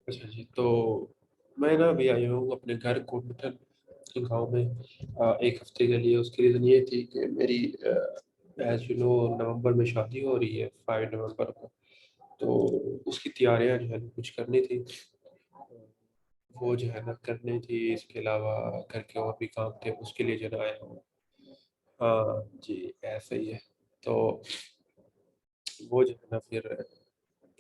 अच्छा जी, तो मैं ना अभी आया हूँ अपने घर कोटमिठन गाँव में, 1 हफ्ते के लिए। उसकी रीज़न ये थी कि मेरी एज़ यू नो नवंबर में शादी हो रही है, 5 नवंबर को। तो उसकी तैयारियाँ जो है ना कुछ करनी थी। वो जो है ना करनी थी, इसके अलावा घर के और भी काम थे, उसके लिए जो है ना आया हूँ। हाँ जी, ऐसा ही है। तो वो जो है ना फिर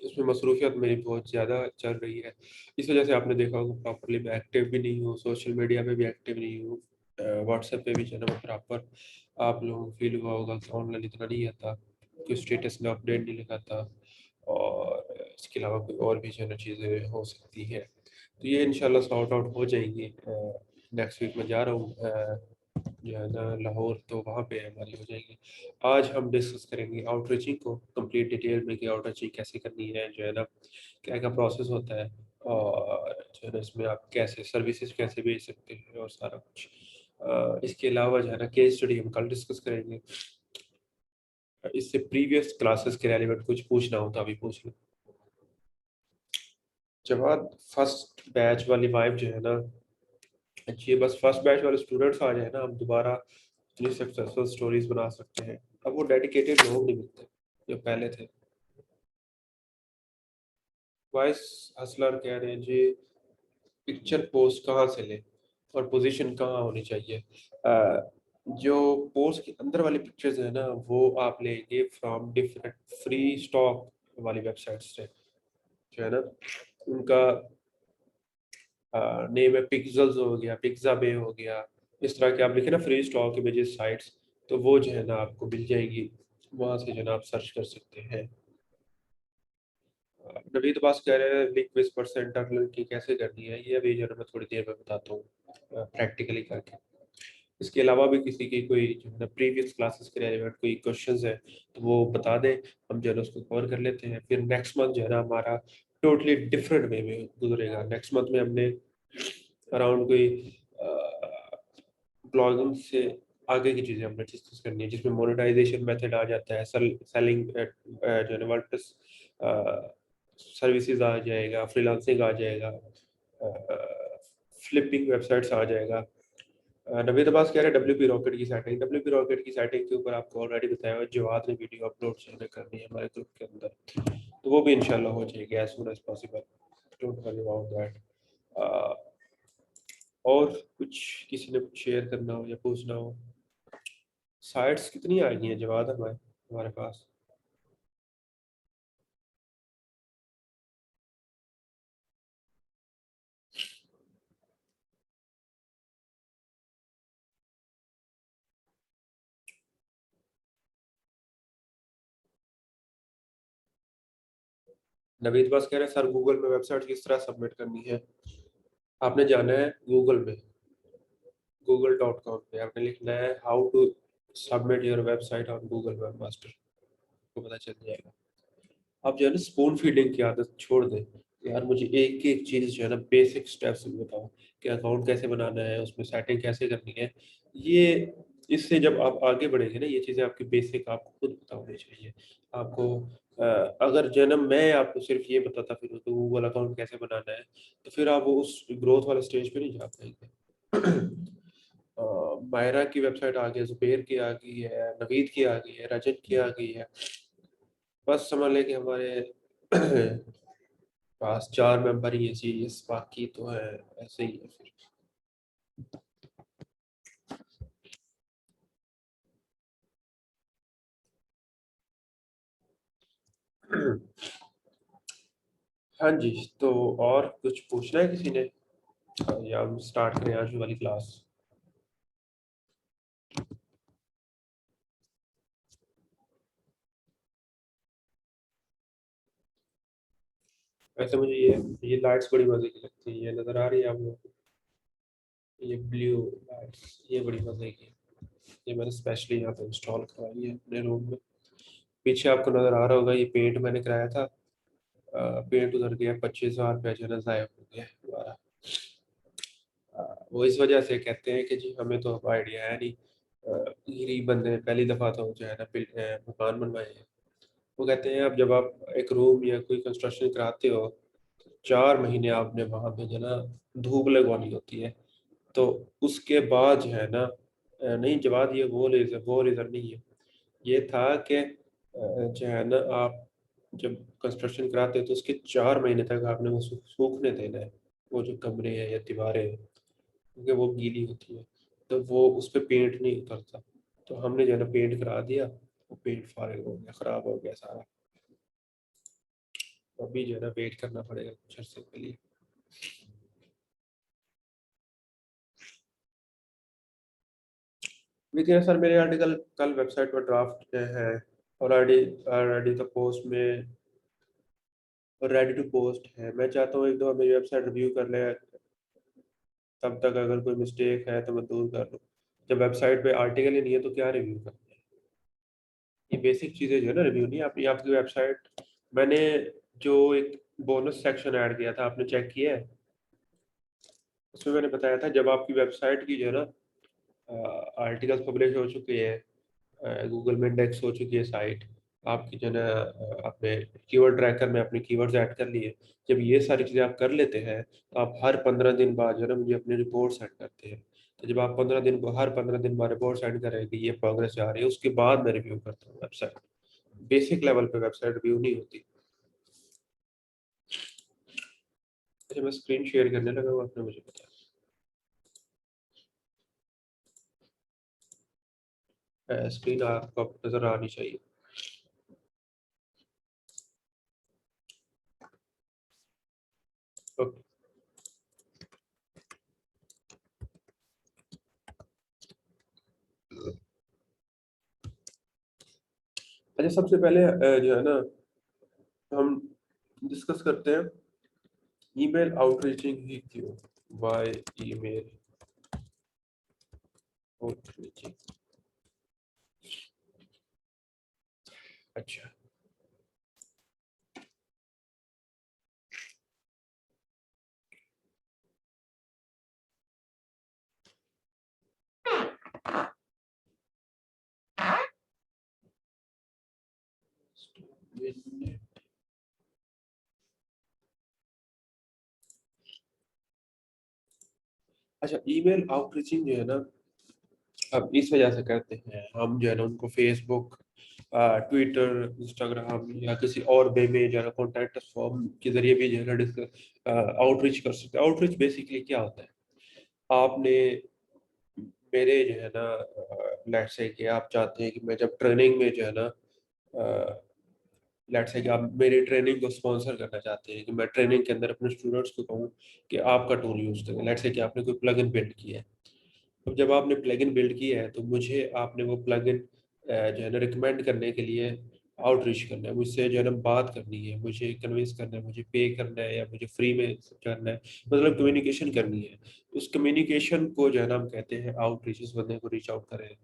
उसमें मसरूफ़ियत मेरी बहुत ज़्यादा चल रही है। इस वज़ह से आपने देखा होगा प्रॉपर्ली मैं एक्टिव भी नहीं हूँ, सोशल मीडिया पे भी एक्टिव नहीं हूँ। व्हाट्सएप पे भी जो है ना मैं प्रॉपर, आप लोगों को फ़ील हुआ होगा कि ऑनलाइन इतना नहीं आता, कोई स्टेटस में अपडेट नहीं लगाता, और इसके अलावा कोई और भी जो है ना चीज़ें हो सकती हैं। तो ये इंशाल्लाह सॉर्ट आउट हो जाएँगी। नेक्स्ट वीक मैं जा रहा हूँ जो है ना लाहौर, तो वहाँ पे हमारी हो जाएगी। आज हम डिस्कस करेंगे आउटरीचिंग को कंप्लीट डिटेल में कि आउटरीचिंग कैसे करनी है, जो है ना क्या-क्या प्रोसेस होता है, और जो है ना इसमें आप कैसे सर्विसेज कैसे भेज सकते हैं और सारा कुछ। इसके अलावा जो है ना केस स्टडी हम कल डिस्कस करेंगे। इससे प्रीवियस क्लासेस के रेलेवेंट कुछ पूछना हो तो अभी पूछ लो। जवाब, फर्स्ट बैच वाली वाइब जो है ना अच्छी है, बस फर्स्ट बैच वाले स्टूडेंट्स आ जाए ना, हम दोबारा इतनी सक्सेसफुल स्टोरीज बना सकते हैं। अब वो डेडिकेटेड लोग नहीं मिलते जो पहले थे। वाइस हसलर कह रहे हैं जी, पिक्चर पोस्ट कहाँ से लें और पोजीशन कहाँ होनी चाहिए। जो पोस्ट के अंदर वाली पिक्चर्स है ना, वो आप लेंगे फ्रॉम डिफरेंट फ्री स्टॉक वाली वेबसाइट्स से, जो है ना उनका नेम है, पिक्सेल्स हो गया, पिक्साबे हो गया, इस तरह के आप लिखे ना फ्री स्टॉक इमेजेस साइट्स, तो वो जो है ना आपको मिल जाएगी। वहाँ से जो है ना आप सर्च कर सकते हैं। नवीद अब्बास कह रहे हैं लिंक परसेंट अर्निंग की कैसे करनी है, ये अभी जो है ना मैं थोड़ी देर में बताता हूँ प्रैक्टिकली करके। इसके अलावा भी किसी की कोई जो है ना प्रीवियस क्लासेस के रिलेवेंट कोई क्वेश्चंस है तो वो बता दें, हम जो है ना उसको कवर कर लेते हैं। फिर नेक्स्ट मंथ जो है ना हमारा टोटली डिफरेंट वे में गुजरेगा। नेक्स्ट मंथ में हमने अराउंड कोई ब्लॉगिंग से आगे की चीज़ें हमने डिस्कस करनी है, जिसमें मोनेटाइजेशन मेथड आ जाता है, सेलिंग जो है ना वर्डप्रेस सर्विसेज आ जाएगा, फ्रीलांसिंग आ जाएगा, फ्लिपिंग वेबसाइट्स आ जाएगा। नवीद अब्बास कह रहे हैं डब्ल्यूपी रॉकेट की सेटिंग, डब्ल्यूपी रॉकेट की सेटिंग के ऊपर आपको ऑलरेडी बताया हुआ है, जवाद ने वीडियो अपलोड जो है करनी है हमारे ग्रुप के अंदर, तो वो भी इंशाल्लाह हो जाएगी as soon as possible. Don't worry about that. और कुछ किसी ने कुछ शेयर करना हो या पूछना हो। साइट्स कितनी आ गई हैं जवाद हमारे हमारे पास? नवीद बस कह रहे हैं सर गूगल में वेबसाइट किस तरह सबमिट करनी है। आपने जाना है गूगल में, google.com पे आपने लिखना है how to submit your website on Google web master, को पता चल जाएगा। आप जो है ना स्पून फीडिंग की आदत छोड़ दें। यार मुझे एक एक चीज़ जो है ना बेसिक स्टेप्स बताओ कि अकाउंट कैसे बनाना है, उसमें सेटिंग कैसे करनी है। ये इससे जब आप आगे बढ़ेंगे ना, ये चीज़ें आपकी बेसिक आपको खुद पता होनी चाहिए। आपको अगर जो है ना मैं आपको सिर्फ ये बताता फिरूँ तो गूगल अकाउंट कैसे बनाना है, तो फिर आप वो उस ग्रोथ वाले स्टेज पे नहीं जा पाएंगे। मायरा की वेबसाइट आ गई है, जुबेर की आ गई है, नवीद की आ गई है, रजत की आ गई है। बस समझ लें कि हमारे पास 4 मेंबर ही हैं सीरियस, बाकी तो है ऐसे ही है फिर। हाँ जी, तो और कुछ पूछना है किसी ने, या हम स्टार्ट करें आज वाली क्लास? वैसे मुझे ये लाइट्स बड़ी मजे की लगती है, ये नजर आ रही है आप लोगों को? ये ब्लू लाइट्स ये बड़ी मजे की है। ये मैंने स्पेशली यहाँ पे इंस्टॉल करवाई है अपने रूम में। पीछे आपको नजर आ रहा होगा, ये पेंट मैंने कराया था। पेंट उधर गया, 25,000 रुपया जो है ना ज़ाया हो गया हमारा। वो इस वजह से कहते हैं कि जी हमें तो आइडिया है नहीं, गरीब बंदे ने पहली दफ़ा तो जो है ना मकान बनवाए हैं। वो कहते हैं अब जब आप एक रूम या कोई कंस्ट्रक्शन कराते हो, 4 महीने आपने वहाँ पे जो है ना धूप लगवानी होती है। तो उसके बाद जो है ना नहीं जवाब, ये वो रीज़न नहीं है। ये था कि जो है ना आप जब कंस्ट्रक्शन कराते हैं तो उसके 4 महीने तक आपने वो सूखने देना है, वो जो कमरे हैं या दीवारें हैं, क्योंकि वो गीली होती है, तो वो उस पे पेंट नहीं उतरता। तो हमने जो है ना पेंट करा दिया, वो पेंट फारिग हो गया, ख़राब हो गया सारा। अभी जो है ना वेट करना पड़ेगा कुछ अर्से के लिए। लेकिन सर मेरे आर्टिकल कल वेबसाइट पर ड्राफ्ट है, ऑलरेडी ऑलरेडी तो पोस्ट में रेडी टू पोस्ट है। मैं चाहता हूँ एक दो मेरी वेबसाइट रिव्यू कर ले, तब तक अगर कोई मिस्टेक है तो मैं दूर कर लूँ। जब वेबसाइट पे आर्टिकल ही नहीं है तो क्या रिव्यू करना है? ये बेसिक चीज़ें जो है ना रिव्यू नहीं, अपनी आपकी वेबसाइट। मैंने जो एक बोनस सेक्शन ऐड किया था, आपने चेक किया है? उसमें मैंने बताया था जब आपकी वेबसाइट की जो है ना आर्टिकल्स पब्लिश हो चुके हैं, गूगल में इंडेक्स हो चुकी है साइट आपकी जो है ना, आपने कीवर्ड ट्रैकर में अपने कीवर्ड्स ऐड कर लिए। जब ये सारी चीज़ें आप कर लेते हैं तो आप हर 15 दिन बाद जो है ना मुझे अपनी रिपोर्ट सेंड करते हैं। तो जब आप 15 दिन को हर 15 दिन बाद रिपोर्ट सेंड करें कि ये प्रोग्रेस जा रही है, उसके बाद मैं रिव्यू करता हूँ वेबसाइट। बेसिक लेवल पे वेबसाइट रिव्यू नहीं होती। अच्छा मैं स्क्रीन शेयर करने लगा हूँ, आपने मुझे बताया स्क्रीन आपको नजर आनी चाहिए। ओके। अच्छा सबसे पहले जो है ना हम डिस्कस करते हैं ईमेल आउटरीचिंग ही क्यों, वाई ईमेल आउटरीचिंग। अच्छा अच्छा ईमेल आउटरीचिंग जो है ना अब इस वजह से करते हैं हम जो है ना उनको फेसबुक, ट्विटर, इंस्टाग्राम या किसी और वे में जो है ना कॉन्टैक्ट फॉर्म के जरिए भी जो है ना डिस्कस आउटरीच कर सकते हैं। आउटरीच बेसिकली क्या होता है? आपने मेरे जो है ना लेट्स से कि आप चाहते हैं कि मैं जब ट्रेनिंग में जो है ना लेट्स से कि आप मेरी ट्रेनिंग को स्पॉन्सर करना चाहते हैं, कि मैं ट्रेनिंग के अंदर अपने स्टूडेंट्स को कहूँ कि आपका टूल यूज़ करें। लेट्स से कि आपने कोई प्लगइन बिल्ड किया है। अब जब आपने प्लगइन बिल्ड किया है तो मुझे आपने वो प्लगइन जो है ना रिकमेंड करने के लिए आउटरीच करना है, मुझसे जो है ना बात करनी है, मुझे कन्विंस करना है, मुझे पे करना है या मुझे फ्री में करना है, मतलब कम्युनिकेशन करनी है। उस कम्युनिकेशन को जो है ना हम कहते हैं आउटरीच, उस बंदे को रीच आउट करें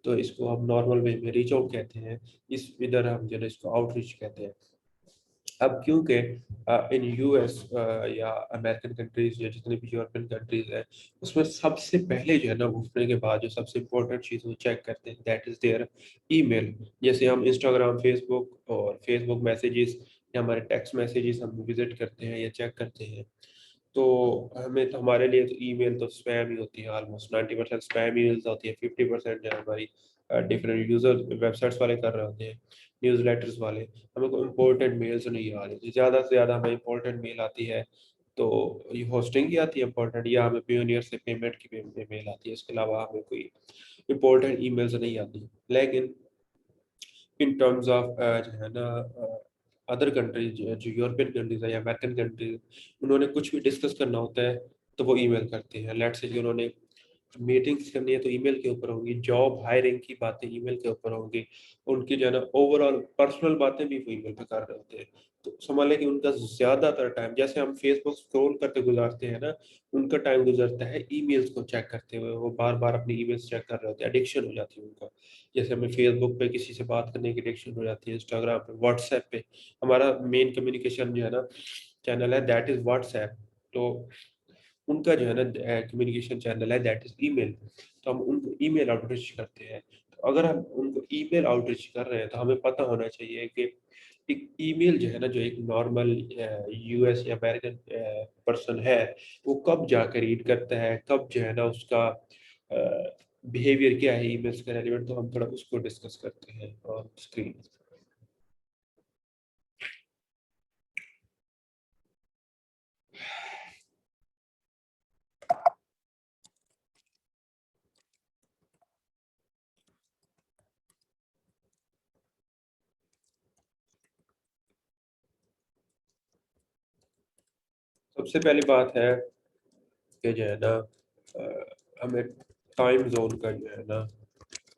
तो इसको हम नॉर्मल वे में रीच आउट कहते हैं। इस इधर हम जो है ना इसको आउटरीच कहते हैं। अब क्योंकि इन यूएस या अमेरिकन कंट्रीज या जितने भी यूरोपियन कंट्रीज हैं, उसमें सबसे पहले जो है ना उठने के बाद जो सबसे इम्पोर्टेंट चीज़ वो चेक करते हैं दैट इज़ देयर ईमेल। जैसे हम इंस्टाग्राम, फेसबुक और फेसबुक मैसेजेस या हमारे टेक्स्ट मैसेजेस हम विजिट करते हैं या चेक करते हैं, तो हमें तो हमारे लिए तो ईमेल तो स्पैम ही होती है। ऑलमोस्ट 90% स्पैम ईमेल्स होती है, 50% जो है हमारी डिफरेंट यूजर वेबसाइट्स वाले कर रहे होते हैं, न्यूज़ लेटर्स वाले। हमें कोई इंपॉर्टेंट मेल्स नहीं आ रही, ज़्यादा से ज़्यादा हमें इंपॉर्टेंट मेल आती है तो ये होस्टिंग की आती है इंपॉर्टेंट, या हमें पियोनियर से पेमेंट की मेल आती है। इसके अलावा हमें कोई इंपॉर्टेंट ईमेल्स नहीं आती। लेकिन इन टर्म्स ऑफ जो है ना अदर कंट्रीज, जो यूरोपियन कंट्रीज है या अमेरिकन कंट्रीज, उन्होंने कुछ भी डिस्कस करना होता है तो वो ईमेल करते हैं। लेट्स से कि उन्होंने मीटिंग्स करनी है तो ईमेल के ऊपर होंगी, जॉब हायरिंग की बातें ईमेल के ऊपर होंगी, उनकी जो है ना ओवरऑल पर्सनल बातें भी वो ईमेल पे कर रहे होते हैं। तो समझ लें कि उनका ज़्यादातर टाइम, जैसे हम फेसबुक स्क्रॉल करके गुजारते हैं ना, उनका टाइम गुजरता है ईमेल्स को चेक करते हुए। वो बार बार अपनी ईमेल्स चेक कर रहे होते हैं, एडिक्शन हो जाती है उनका। जैसे हमें फेसबुक पे किसी से बात करने की एडिक्शन हो जाती है, इंस्टाग्राम पे, व्हाट्सएप पे हमारा मेन कम्युनिकेशन जो है ना चैनल है दैट इज़ व्हाट्सएप। तो उनका जो है ना कम्युनिकेशन चैनल है दैट इज ईमेल। तो हम उनको ईमेल आउटरीच करते हैं। तो अगर हम उनको ईमेल आउटरीच कर रहे हैं तो हमें पता होना चाहिए कि एक ईमेल जो है ना, जो एक नॉर्मल यूएस या अमेरिकन पर्सन है, वो कब जाकर रीड करता है, कब जो है ना उसका बिहेवियर क्या है ईमेल्स का रेलिवेंट, तो हम थोड़ा उसको डिस्कस करते हैं ऑन स्क्रीन। सबसे पहली बात है कि जो है ना हमें टाइम जोन का जो है ना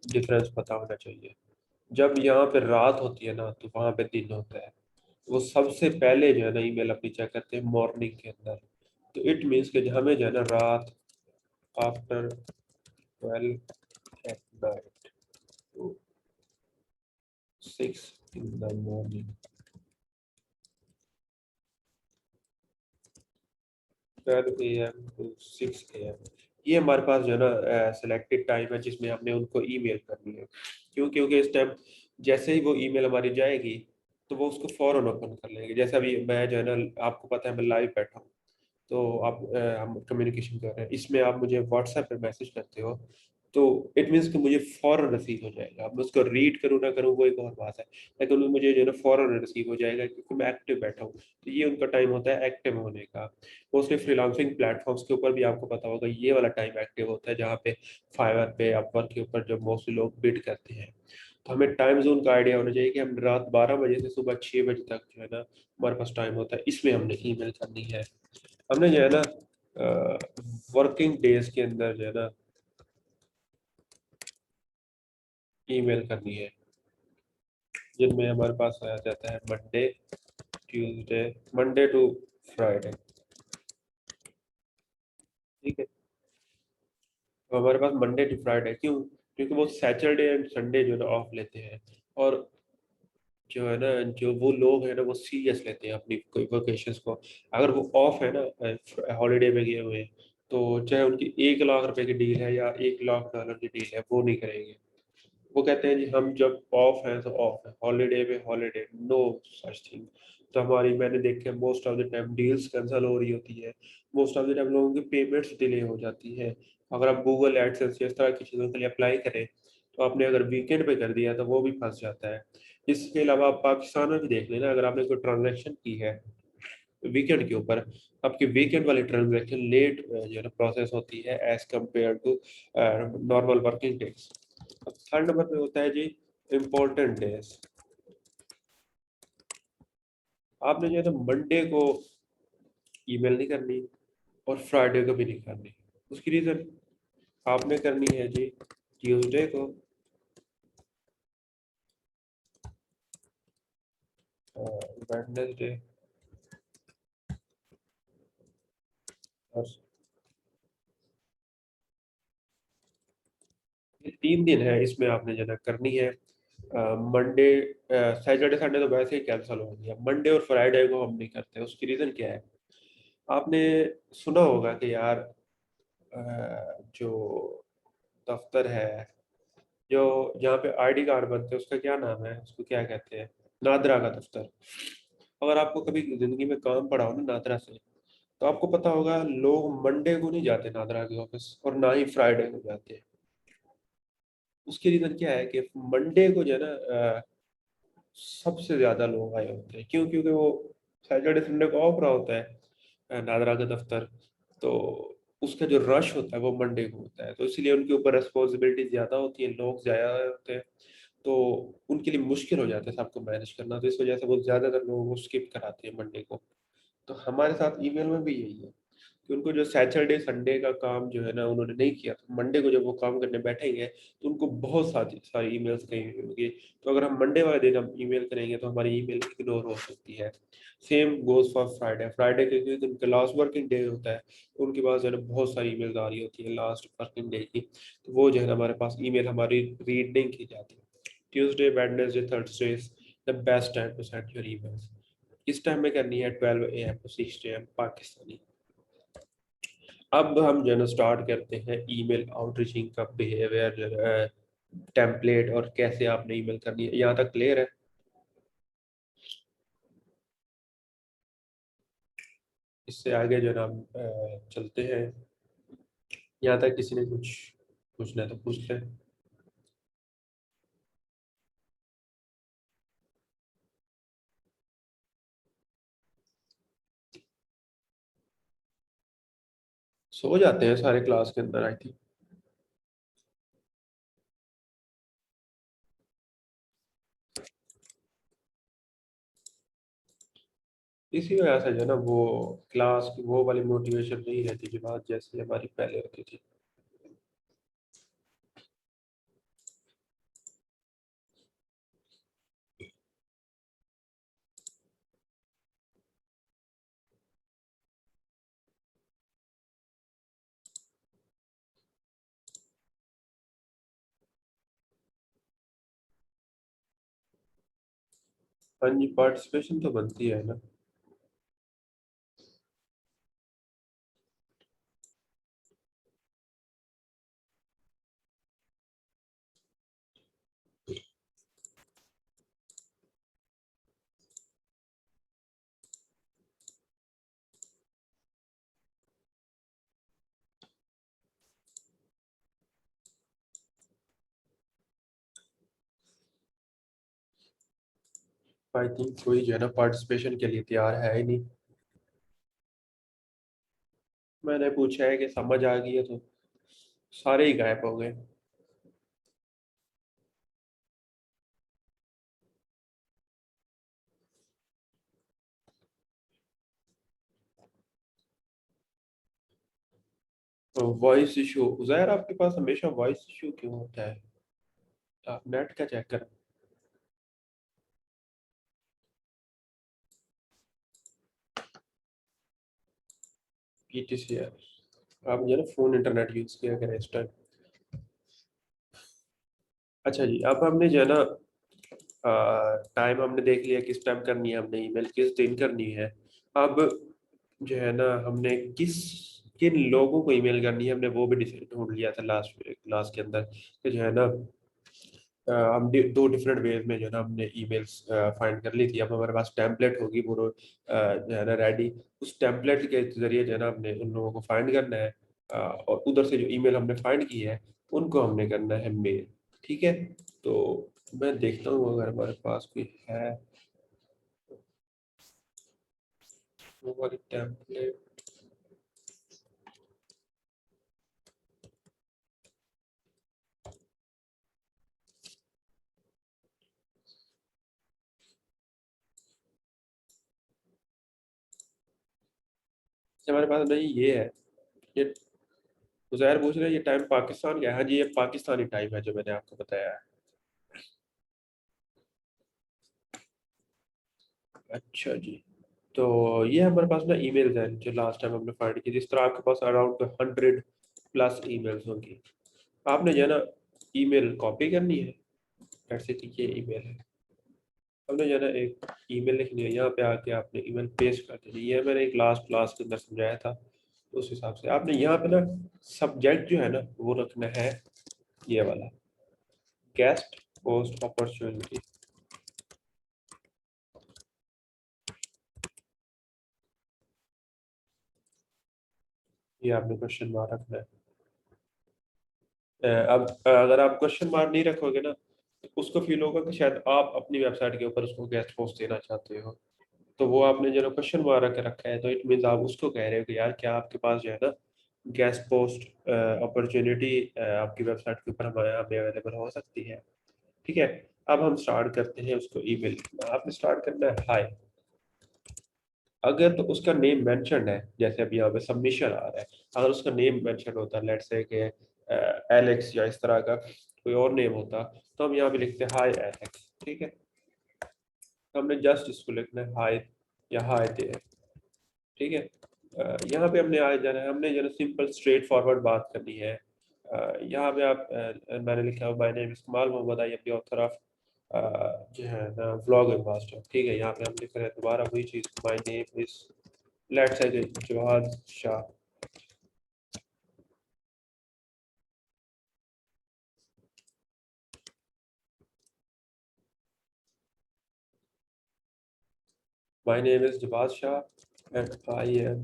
डिफरेंस पता होना चाहिए। जब यहाँ पे रात होती है ना, तो वहाँ पे दिन होता है। वो सबसे पहले जो है ना ईमेल अपनी चेक करते हैं मॉर्निंग के अंदर। तो इट मीन्स कि हमें जो है ना रात after 12 at night to 6 in the morning, 12 AM to 6 AM, ये हमारे पास जो है ना सिलेक्टेड टाइम है जिसमें हमने उनको ईमेल करनी है। क्यों? क्योंकि इस टाइम जैसे ही वो ईमेल हमारी जाएगी, तो वो उसको फौरन ओपन कर लेंगे। जैसे अभी मैं जो है ना, आपको पता है मैं लाइव बैठा हूँ, तो आप हम कम्युनिकेशन कर रहे हैं, इसमें आप मुझे व्हाट्सएप पे मैसेज करते हो, तो इट मीन्स कि मुझे फौरन रिसीव हो जाएगा। अब मैं उसको रीड करूँ ना करूँ वो एक और बात है, लेकिन मुझे जो है ना फौरन रिसीव हो जाएगा क्योंकि मैं एक्टिव बैठा हूँ। तो ये उनका टाइम होता है एक्टिव होने का। मोस्टली फ्रीलांसिंग प्लेटफॉर्म्स के ऊपर भी आपको पता होगा ये वाला टाइम एक्टिव होता है, जहाँ पे फाइवर पे, अपवर्क के ऊपर जब मोस्टली लोग बिड करते हैं। तो हमें टाइम जोन का आइडिया होना चाहिए कि हम रात 12 बजे से सुबह 6 बजे तक जो है ना हमारे पास टाइम होता है, इसमें हमने ईमेल करनी है। हमने जो है ना वर्किंग डेज के अंदर जो है ना ईमेल करनी है, जिनमें हमारे पास आ जाता है Monday, Tuesday, Monday to Friday. ठीक है, तो हमारे पास मंडे टू फ्राइडे क्यों? क्योंकि वो सैटरडे एंड संडे जो है ना ऑफ लेते हैं। और जो है ना, जो वो लोग हैं ना वो सीरियस लेते हैं अपनी कोई वोकेशंस को। अगर वो ऑफ है ना, हॉलीडे पे गए हुए हैं, तो चाहे उनकी 1 लाख रुपए की डील है या $1 लाख की डील है, वो नहीं करेंगे। वो कहते हैं जी हम जब ऑफ है तो ऑफ है, हॉलीडे पे हॉलीडे, नो सच थिंग। तो हमारी मैंने देखे most of the time deals cancel हो रही होती है, मोस्ट ऑफ द टाइम लोगों की पेमेंट्स डिले हो जाती है। अगर आप गूगल एडसेंस इस तरह की चीज़ों के लिए अप्लाई करें, तो आपने अगर वीकेंड पे कर दिया तो वो भी फंस जाता है। इसके अलावा आप पाकिस्तान में भी देख लेना, अगर आपने कोई ट्रांजेक्शन की है वीकेंड के ऊपर, आपकी वीकेंड वाली ट्रांजेक्शन लेट जो है ना प्रोसेस होती है as compare to normal working days. Third number पे होता है जी इम्पोर्टेंट डेज। आपने जो है ना मंडे को ईमेल नहीं करनी और फ्राइडे को भी नहीं करनी। उसकी रीजन आपने करनी है जी ट्यूसडे को, वेडनेसडे और ये 3 दिन है, इसमें आपने जो है ना करनी है। मंडे, सैटरडे संडे तो वैसे ही कैंसिल हो गया, मंडे और फ्राइडे को हम नहीं करते। उसकी रीजन क्या है? आपने सुना होगा कि यार जो दफ्तर है, जो जहाँ पे आईडी कार्ड बनते हैं, उसका क्या नाम है, उसको क्या कहते हैं, नादरा का दफ्तर। अगर आपको कभी जिंदगी में काम पड़ा हो ना नादरा से, तो आपको पता होगा लोग मंडे को नहीं जाते नादरा के ऑफिस और ना ही फ्राइडे को जाते हैं। उसकी रीजन क्या है कि मंडे को जो है ना सबसे ज्यादा लोग आए होते हैं। क्यों? क्योंकि वो सैटरडे संडे को ऑफ रहा होता है नादरा का दफ्तर। तो उसका जो रश होता है वो मंडे को होता है, तो इसलिए उनके ऊपर रिस्पॉन्सिबिलिटी ज्यादा होती है, लोग ज्यादा होते हैं। तो उनके लिए मुश्किल हो जाता है सबको मैनेज करना, तो इस वजह से वो ज्यादातर लोगों को स्किप कराते हैं मंडे को। तो हमारे साथ ईमेल में भी यही है कि उनको जो सैटरडे संडे का काम जो है ना उन्होंने नहीं किया, तो मंडे को जब वो काम करने बैठेंगे तो उनको बहुत सारी सारी ईमेल्स कहीं होंगी। तो अगर हम मंडे वाले दिन हम ईमेल करेंगे तो हमारी ईमेल इग्नोर हो सकती है। Same goes for Friday, Friday के क्योंकि उनका लास्ट वर्किंग डे होता है, तो उनके पास जो है ना बहुत सारी ईमेल्स आ रही होती है लास्ट वर्किंग डे की। तो वो जो है ना हमारे पास ईमेल हमारी रीड नहीं की जाती। Tuesday, Wednesday, Thursday is the best time to send your emails. इस टाइम में करनी है 12 AM टू 6 AM पाकिस्तानी। अब हम जो है ना स्टार्ट करते हैं ईमेल आउटरीचिंग का बिहेवियर, टेम्पलेट और कैसे आपने ईमेल करनी है। यहाँ तक क्लियर है? इससे आगे जो है ना हम चलते हैं। यहाँ तक किसी ने कुछ पूछना है तो पूछ लें। सो जाते हैं सारे क्लास के अंदर आई थिंक। इसी वजह से जो है ना वो क्लास की वो वाली मोटिवेशन नहीं रहती जो बात जैसे हमारी पहले होती थी। हाँ जी, पार्टिसिपेशन तो बनती है ना। आई थिंक कोई जो है ना पार्टिसिपेशन के लिए तैयार है ही नहीं। मैंने पूछा है कि समझ आ गई है तो सारे ही गायब हो गए। तो वॉइस इशू उज़ैर, आपके पास हमेशा वॉइस इशू क्यों होता है? आप नेट का चेक करें। PTCR, आप जो है ना फ़ोन इंटरनेट यूज़ किया करें इस टाइम। अच्छा जी, अब हमने जो है ना टाइम हमने देख लिया किस टाइम करनी है हमने ईमेल, किस दिन करनी है। अब जो है ना हमने किस किन लोगों को ईमेल करनी है हमने वो भी डिसाइड ढूंढ लिया था लास्ट क्लास के अंदर कि जो है ना हम दो डिफरेंट वेज में जो है ना हमने ईमेल्स फाइंड कर ली थी। अब हमारे पास टेम्पलेट होगी पूरा जो है ना रेडी। उस टेम्पलेट के जरिए जो है ना हमने उन लोगों को फाइंड करना है, और उधर से जो ईमेल हमने फाइंड की है उनको हमने करना है मेल। ठीक है, तो मैं देखता हूँ अगर हमारे पास कोई है वो वाली टेम्पलेट। हमारे पास नहीं ये है। ये उज़ैर पूछ रहे हैं ये टाइम पाकिस्तान का है। हाँ जी, ये पाकिस्तानी टाइम है जो मैंने आपको बताया है। अच्छा जी, तो ये हमारे पास ना ईमेल्स हैं जो लास्ट टाइम हमने फाइंड की। जिस तरह आपके पास अराउंड 100+ ईमेल्स होंगी। आपने जो है ना ईमेल कॉपी करनी है। जैसे कि ये ईमेल है, हमने जो है ना एक ईमेल लिखनी है, यहाँ पे आके आपने ईमेल पेस्ट कर देनी है। ये मैंने एक लास्ट क्लास के अंदर समझाया था। तो उस हिसाब से आपने यहाँ पे ना सब्जेक्ट जो है ना वो रखना है ये वाला, गेस्ट पोस्ट अपॉर्चुनिटी। ये आपने क्वेश्चन मार्क रखना है। अब अगर आप क्वेश्चन मार्क नहीं रखोगे ना तो उसको फील होगा कि शायद आप अपनी वेबसाइट के ऊपर उसको गेस्ट पोस्ट देना चाहते हो। तो वो आपने जो क्वेश्चन मार्क रखा है तो इट मीन्स आप उसको कह रहे हो कि यार क्या आपके पास जो है ना गेस्ट पोस्ट अपॉर्चुनिटी आपकी वेबसाइट के ऊपर हमारे हमें अवेलेबल हो सकती है। ठीक है, अब हम स्टार्ट करते हैं उसको ईमेल। आपने स्टार्ट करना है हाय। अगर तो उसका नेम मेंशन्ड है, जैसे अभी यहाँ पे सबमिशन आ रहा है, अगर उसका नेम मेंशन होता है लेट्स से कि एलेक्स या इस तरह का कोई और नेम होता तो हम यहाँ पे लिखते हैं हाय एलेक्स। ठीक है, तो हमने जस्ट इसको लिखना है हाय या हाय देयर। ठीक है, यहाँ पे हमने आ जाना है, हमने जो है सिंपल स्ट्रेट फॉरवर्ड बात करनी है। यहाँ पे आप मैंने लिखा है my name is Kamal Mohammad, I am the author of जो है ना व्लॉग मास्टर। ठीक है, यहाँ पे हम लिख रहे हैं दोबारा वही चीज़, my name is let's say Jawad Shah. My name is Jawad Shah and I am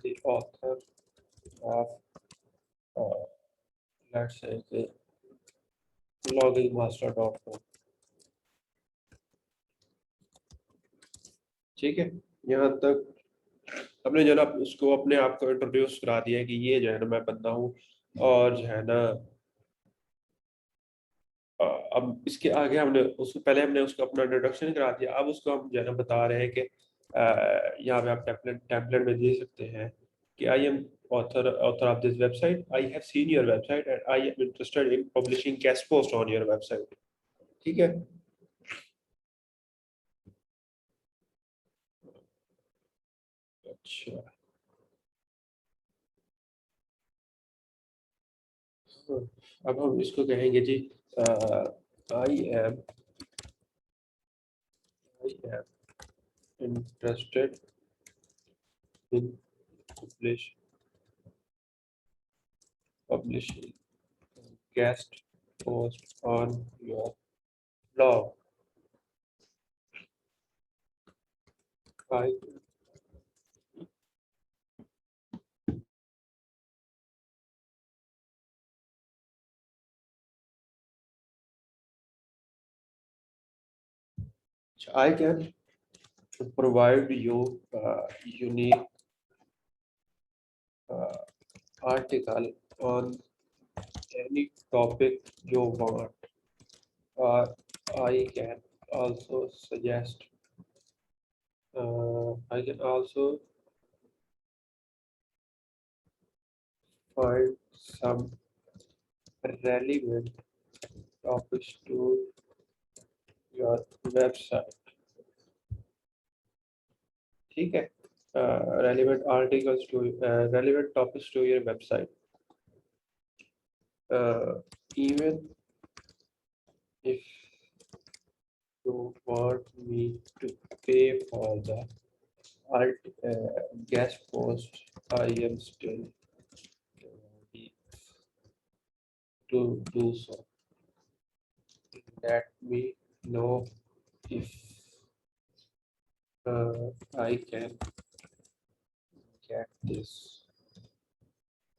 the author of let's say loggingmaster.com। ठीक है, यहाँ तक हमने जो है ना उसको अपने आप को इंट्रोड्यूस करा दिया है कि ये जो है ना मैं बंदा हूँ, और जो है ना अब इसके आगे हमने उसको पहले हमने उसको अपना इंट्रोडक्शन करा दिया, अब उसको हम जो है ना बता रहे हैं कि यहाँ पे आप टेम्पलेट में दे सकते हैं कि I am author of this website, I have seen your website and I am interested in publishing guest post on your website। ठीक है, अच्छा अब हम इसको कहेंगे जी I am interested in publishing guest post on your blog। I can provide you unique article on any topic you want, or I can also suggest I can also find some relevant topics to your website। ठीक है, relevant articles to relevant topics to your website, even if you want me to pay for the guest post, I am still ready to do so। Let me know if I can get this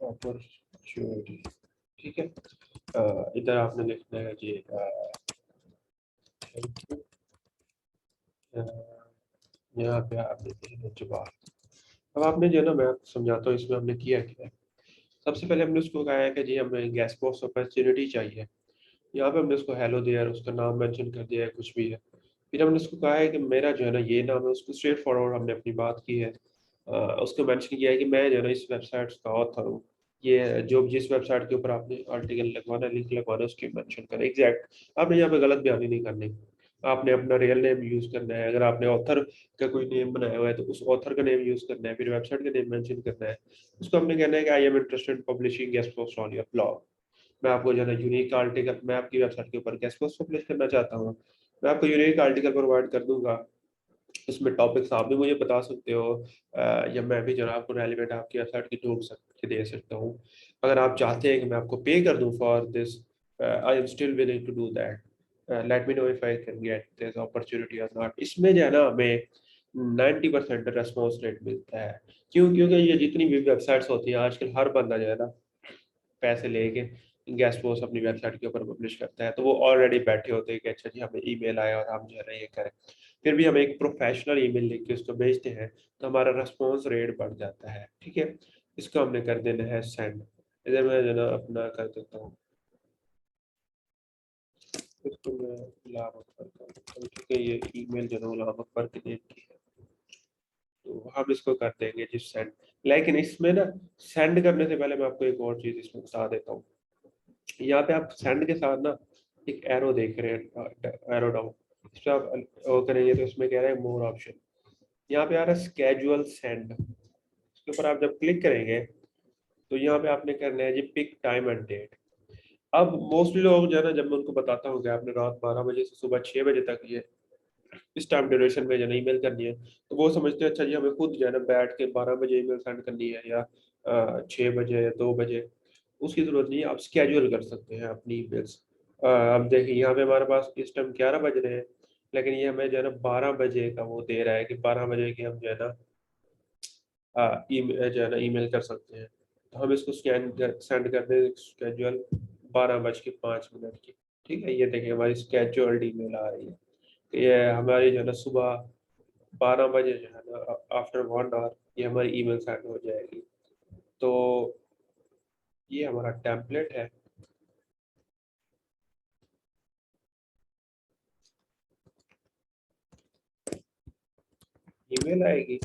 opportunity। ठीक है, इधर आपने लिखना है जी thank you, यहाँ पे आप लिखते हैं जवाब। अब आपने जो है ना मैं आपको समझाता हूँ इसमें हमने किया क्या है। सबसे पहले हमने उसको कहा है कि जी हमें गेस्ट पोस्ट अपॉर्चुनिटी चाहिए, यहाँ पे हमने उसको हेलो दिया है, उसका नाम मेंशन कर दिया है कुछ भी है। फिर हमने उसको कहा है कि मेरा जो है ना ये नाम है, उसको स्ट्रेट फॉरवर्ड हमने अपनी बात की है। उसको मेंशन किया है कि मैं जो है ना इस वेबसाइट का ऑथर हूँ, ये जो जिस वेबसाइट के ऊपर आपने आर्टिकल लगवाना लिंक लगवाना उसकी मेंशन करना एग्जैक्ट। आपने यहाँ पे गलत बयानी नहीं करनी, आपने अपना रियल नेम यूज करना है। अगर आपने ऑथर का कोई नेम बनाया हुआ है तो उस ऑथर का नेम यूज करना है, फिर वेबसाइट का नेम मेंशन करना है। उसको हमने कहना है कि आई am interested publishing guest post on your blog. मैं आपको जो है यूनिक आर्टिकल, मैं आपकी वेबसाइट के ऊपर गेस्ट पोस्ट पब्लिश करना चाहता हूँ, मैं आपको यूनिक आर्टिकल प्रोवाइड कर दूंगा। उसमें टॉपिक्स आप भी मुझे बता सकते हो, या मैं भी जो है आपको रेलिवेंट आपकी वेबसाइट की ढूंढ के दे सकता हूँ। अगर आप चाहते हैं कि मैं आपको पे कर दूं for this, I am still willing to do that. Let me know if I can get this opportunity और नॉट। इसमें जो है ना हमें 90% रेस्पॉन्स रेट मिलता है। क्यों? क्योंकि ये जितनी भी वेबसाइट्स होती हैं आजकल, हर बंदा जो है ना पैसे लेके गेस्ट पोस्ट अपनी वेबसाइट के ऊपर पब्लिश करता है, तो वो ऑलरेडी बैठे होते हैं कि अच्छा जी हमें ईमेल आया और हम जो है ना ये करें। फिर भी हम एक प्रोफेशनल ईमेल लिख के उसको भेजते हैं तो हमारा रेस्पॉन्स रेट बढ़ जाता है। ठीक है, इसको हमने कर देना है सेंड। इधर मैं जो ना अपना कर देता हूँ, इसको मैं गुलाम अकबर कर देता हूँ। ठीक है, ये ईमेल जो है गुलाम अकबर के नेम की है, तो हम इसको कर देंगे जी सेंड। लेकिन इसमें ना सेंड करने से पहले मैं आपको एक और चीज इसमें बता देता हूँ। यहाँ पे आप सेंड के साथ ना एक एरो देख रहे हैं, एरो डाउन, इस पे आप करेंगे तो इसमें कह रहा है मोर ऑप्शन, यहाँ पे आ रहा है स्केजुअल सेंड। इसके ऊपर आप जब क्लिक करेंगे तो यहाँ पे आपने करना है जी पिक टाइम एंड डेट। अब मोस्टली लोग जो है ना, जब मैं उनको बताता हूँ कि आपने रात 12 बजे से सुबह 6 बजे तक ये इस टाइम ड्यूरेशन में जो है ईमेल करनी है, तो वो समझते हैं अच्छा जी हमें खुद जो है ना बैठ के 12 बजे ईमेल सेंड करनी है या 6 बजे 2 बजे। उसकी जरूरत नहीं है, आप स्केड्यूल कर सकते हैं अपनी ईमेल्स। अब देखिए यहाँ पे हमारे पास इस टाइम 11 बज रहे हैं, लेकिन ये हमें जो है ना 12 बजे का वो दे रहा है कि 12 बजे की हम जो है ना जो है ना ईमेल कर सकते हैं। तो हम इसको सेंड कर दें स्केड्यूल 12:05 की। ठीक है, ये देखिए हमारी स्केड्यूल्ड ईमेल आ रही है। तो ये हमारी जो है ना सुबह 12 बजे जो है ना आफ्टर 1 आवर ये हमारी ईमेल सेंड हो जाएगी। तो ये हमारा टेम्पलेट है। ईमेल आएगी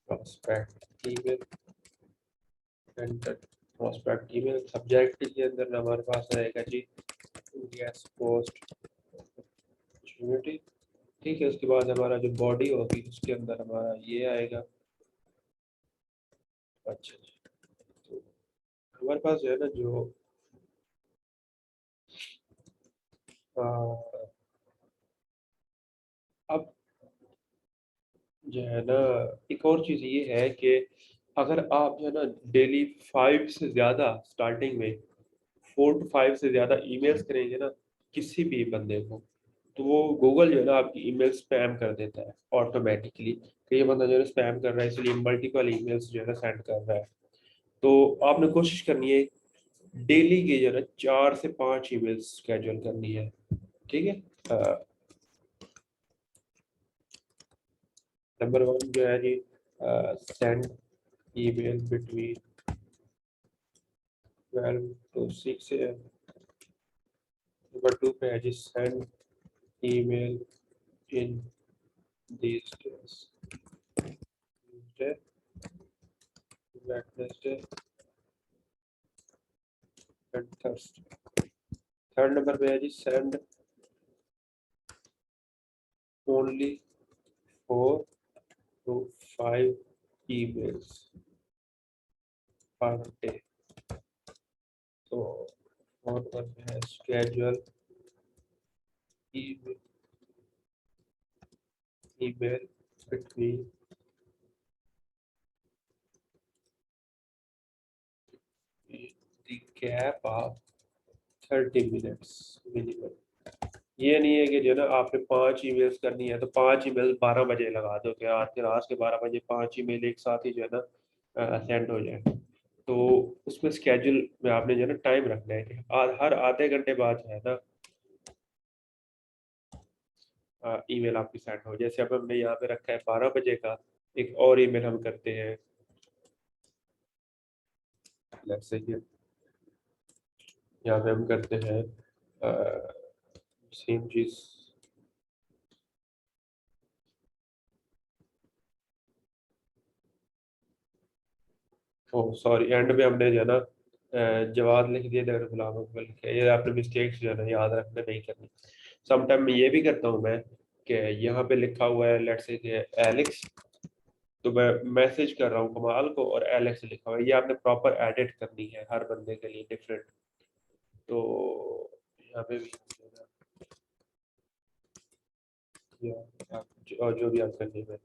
prospect email, enter prospect email. Subject के अंदर हमारे पास रहेगा जी गेस्ट पोस्ट अपॉर्चुनिटी। ठीक है, उसके बाद हमारा जो बॉडी होगी उसके अंदर हमारा ये आएगा। अच्छा जी, तो हमारे पास जो है ना जो आ, अब जो है ना एक और चीज़ ये है कि अगर आप जो है ना डेली 5 से ज़्यादा स्टार्टिंग में 4 to 5 से ज़्यादा ईमेल्स करेंगे ना किसी भी बंदे को, तो वो गूगल जो है ना आपकी ईमेल स्पैम कर देता है ऑटोमेटिकली कि ये बंदा जो है स्पैम कर रहा है, इसलिए मल्टीपल ईमेल्स जो है ना सेंड कर रहा है। तो आपने कोशिश करनी है डेली की जो है ना 4 से 5 ईमेल्स स्केड्यूल करनी है। ठीक है, नंबर 1 जो है जी send email between 12 to 6 AM। Number 2 पे है जी send email in these days, Tuesday, Wednesday and Thursday। Third number पे है जी send only 4 to 5 emails per day। तो और नंबर पे है schedule email, email between the gap of 30 minutes minimum। ये नहीं है कि जो है ना आपने 5 ईमेल्स करनी है तो 5 ईमेल 12 बजे लगा दो कि आज के रात के 12 बजे 5 ईमेल एक साथ ही जो है ना सेंड हो जाए। तो उसमें स्केड्यूल में आपने जो है ना टाइम रखना है कि हर आधे घंटे बाद जो है ना ईमेल आपकी सेंड हो। जैसे अब हमने यहाँ पे रखा है 12 बजे का, एक और ईमेल हम करते हैं लेट्स से कि यहाँ पे हम करते हैं सेम चीज। ओ सॉरी, एंड में हमने जो है ना जवाब लिख दिया अगर गुलाम अकबर लिखे। ये आपने मिस्टेक्स जो है ना याद रखना नहीं करनी। समटाइम मैं ये भी करता हूँ मैं कि यहाँ पे लिखा हुआ है लेट्स से कि एलेक्स, तो मैं मैसेज कर रहा हूँ कमाल को और एलेक्स लिखा हुआ है। ये आपने प्रॉपर एडिट करनी है हर बंदे के लिए डिफरेंट। तो यहाँ पे भी या और जो भी आप करनी है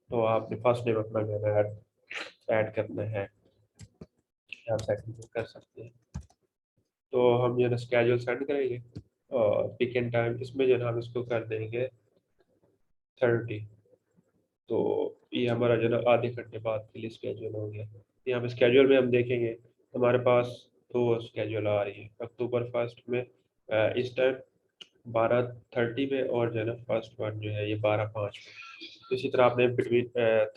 तो आपने फर्स्ट नेम अपना जो है ऐड करना है, आप सेकंड कर सकते हैं। तो हम जो है ना स्केड्यूल सेंड करेंगे और पिक एंड टाइम इसमें जो है ना हम इसको कर देंगे 30। तो ये हमारा जो है ना आधे घंटे बाद के लिए स्केड्यूल हो गया। यहाँ पे स्केड्यूल में हम देखेंगे हमारे पास 2 स्केड्यूल आ रही है अक्टूबर 1 में इस टाइम 12:30 पे, और जो है ना फर्स्ट वन जो है ये 12:05 पे। तो इसी तरह आपने बिटवीन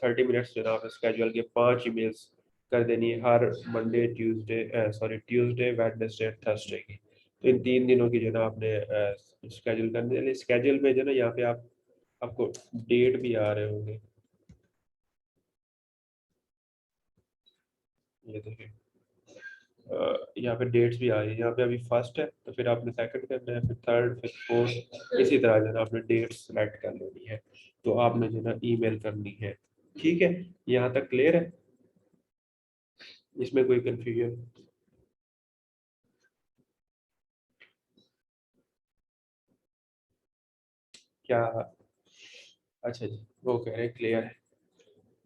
30 मिनट्स जो है ना आप स्केड्यूल के 5 ईमेल्स कर देनी है हर मंडे ट्यूसडे वेडनेसडे थर्सडे की। तो इन 3 दिनों की जो है ना आपने स्केड्यूल करनी है। स्केड्यूल में जो है ना यहाँ पे आपको डेट भी आ रहे होंगे, ये देखिए यहाँ पे डेट्स भी आ रही है। यहाँ पे अभी फर्स्ट है तो फिर आपने सेकंड करना है, फिर थर्ड, फिर फोर्थ, इसी तरह जो है ना आपने डेट सेलेक्ट कर लेनी है। तो आपने जो है ना ईमेल करनी है। ठीक है, यहाँ तक क्लियर है, इसमें कोई कंफ्यूजन? क्या? अच्छा जी, वो कह रहे हैं क्लियर है।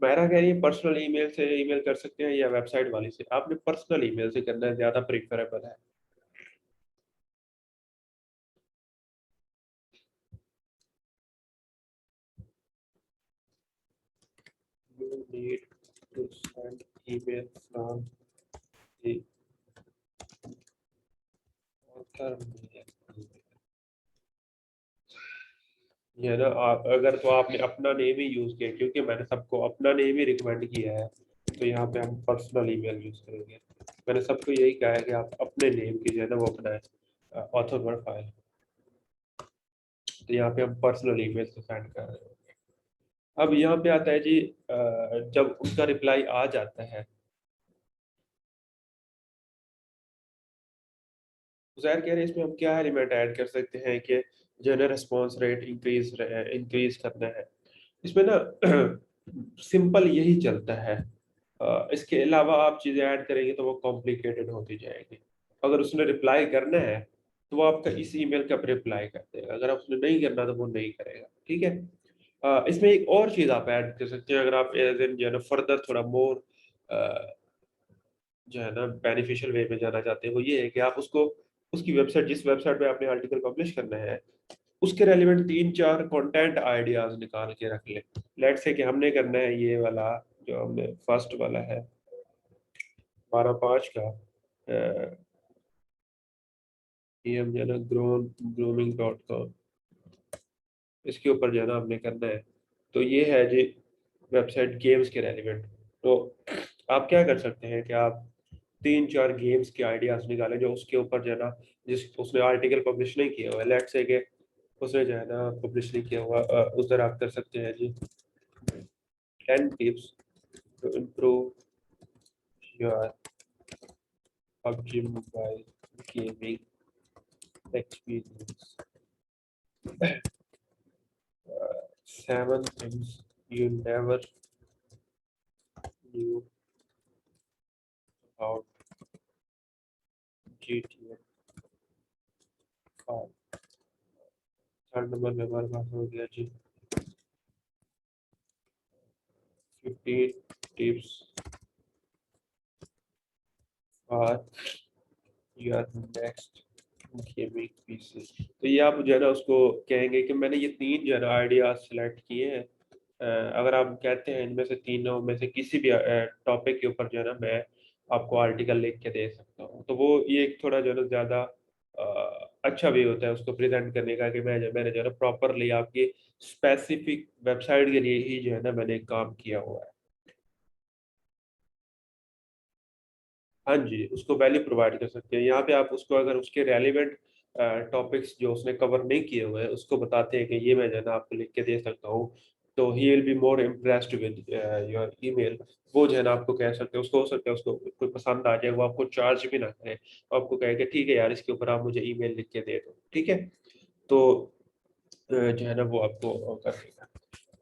मेरा कह रही है पर्सनल ईमेल से ईमेल कर सकते हैं या वेबसाइट वाली से। आपने पर्सनल ईमेल से करना है, ज़्यादा प्रेफरेबल है। you need to send email from the author mail. ये ना आप अगर तो आपने अपना नेम ही यूज किया, क्योंकि मैंने सबको अपना नेम ही रिकमेंड किया है, तो यहाँ पे हम पर्सनल ईमेल यूज करेंगे। मैंने सबको यही कहा है कि आप अपने नेम की जो है ना वो अपना ऑथर वर्ड फाइल, तो यहाँ पे हम पर्सनल ईमेल से सेंड कर रहे हैं। अब यहाँ पे आता है जी जब उनका रिप्लाई आ जाता है, ज़ाहिर कह रहे हैं इसमें हम क्या एलिमेंट ऐड कर सकते हैं कि जो है ना रिस्पॉन्स रेट इंक्रीज करना है। इसमें ना सिंपल यही चलता है। इसके अलावा आप चीज़ें ऐड करेंगे तो वो कॉम्प्लिकेटेड होती जाएगी। अगर उसने रिप्लाई करना है तो वो आपका इस ईमेल का रिप्लाई कर देगा, अगर उसने नहीं करना तो वो नहीं करेगा। ठीक है। इसमें एक और चीज़ आप ऐड कर सकते हैं, अगर आप एज इन जो है ना फर्दर थोड़ा मोर जो है ना बेनिफिशियल वे में जाना चाहते हैं, वो ये है कि आप उसको उसकी वेबसाइट, जिस वेबसाइट पे आपने आर्टिकल पब्लिश करना है, उसके रेलिवेंट 3-4 कंटेंट आइडियाज निकाल के रख ले। लेट्स से कि हमने करना है ये वाला, जो हमने फर्स्ट वाला है 12/5 का, ये हम जो है ना grooming.com, इसके ऊपर जो है ना हमने करना है। तो ये है जी वेबसाइट गेम्स के रेलिवेंट। तो आप क्या कर सकते हैं कि आप 3-4 गेम्स के आइडियाज निकालें जो उसके ऊपर जो है ना, जिस उसने आर्टिकल पब्लिश नहीं किया हुआ है, लेट्स से कि उसने जो है ना पब्लिश नहीं किया हुआ, उधर आप कर सकते हैं जी 10 tips to improve your PUBG mobile gaming experience, 7 things you never knew about GTA 5। Third number में हमारे पास हो गया जी 15 tips for your next gaming PC. तो ये आप जो है ना उसको कहेंगे कि मैंने ये 3 जो है ना आइडियाज सेलेक्ट किए हैं, अगर आप कहते हैं इनमें से तीनों में से किसी भी टॉपिक के ऊपर जो है ना मैं आपको आर्टिकल लिख के दे सकता हूँ, तो वो ये एक थोड़ा जो है ना ज़्यादा अच्छा वे होता है उसको प्रेजेंट करने का, कि मैंने जो है ना प्रॉपरली आपकी स्पेसिफिक वेबसाइट के लिए ही जो है ना मैंने काम किया हुआ है। हाँ जी, उसको वैल्यू प्रोवाइड कर सकते हैं। यहाँ पे आप उसको अगर उसके रेलिवेंट टॉपिक्स जो उसने कवर नहीं किए हुए हैं उसको बताते हैं कि ये मैं जो है ना आपको लिख के दे सकता हूँ, तो he will be more impressed with your email. वो जो है ना आपको कह सकते हैं, उसको हो सकता है उसको कोई पसंद आ जाए, वो आपको चार्ज भी ना करे, आपको कहे कि ठीक है यार इसके ऊपर आप मुझे ईमेल लिख के दे दो। ठीक है। तो जो है ना वो आपको कर देगा।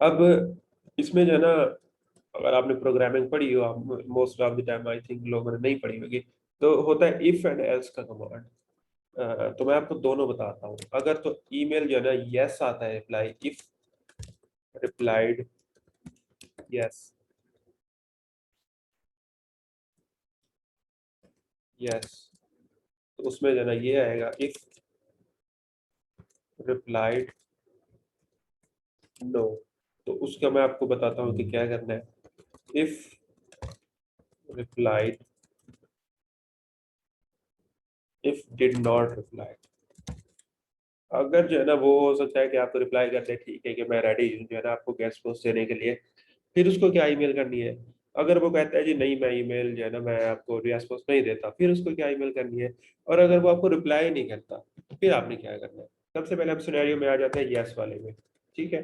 अब इसमें जो है ना, अगर आपने प्रोग्रामिंग पढ़ी हो, most of the time I think लोगों ने नहीं पढ़ी होगी, तो होता है इफ एंड एल्स का कमांड। तो मैं आपको दोनों बताता हूँ। अगर तो ईमेल जो है ना यस आता है, reply if replied yes, yes, तो उसमें जो है ना ये आएगा इफ रिप्लाइड नो। तो उसका मैं आपको बताता हूँ कि क्या करना है। If replied, if did not reply, अगर जो है ना वो हो सकता है कि आपको रिप्लाई कर दे ठीक है कि मैं रेडी हूँ जो है ना आपको गेस्ट पोस्ट देने के लिए, फिर उसको क्या ईमेल करनी है। अगर वो कहता है जी नहीं मैं ईमेल जो है ना मैं आपको रिस्पॉन्स नहीं देता, फिर उसको क्या ईमेल करनी है। और अगर वो आपको रिप्लाई नहीं करता, फिर आपने क्या करना है। सबसे पहले हम सिनेरियो में आ जाते हैं यस वाले में। ठीक है।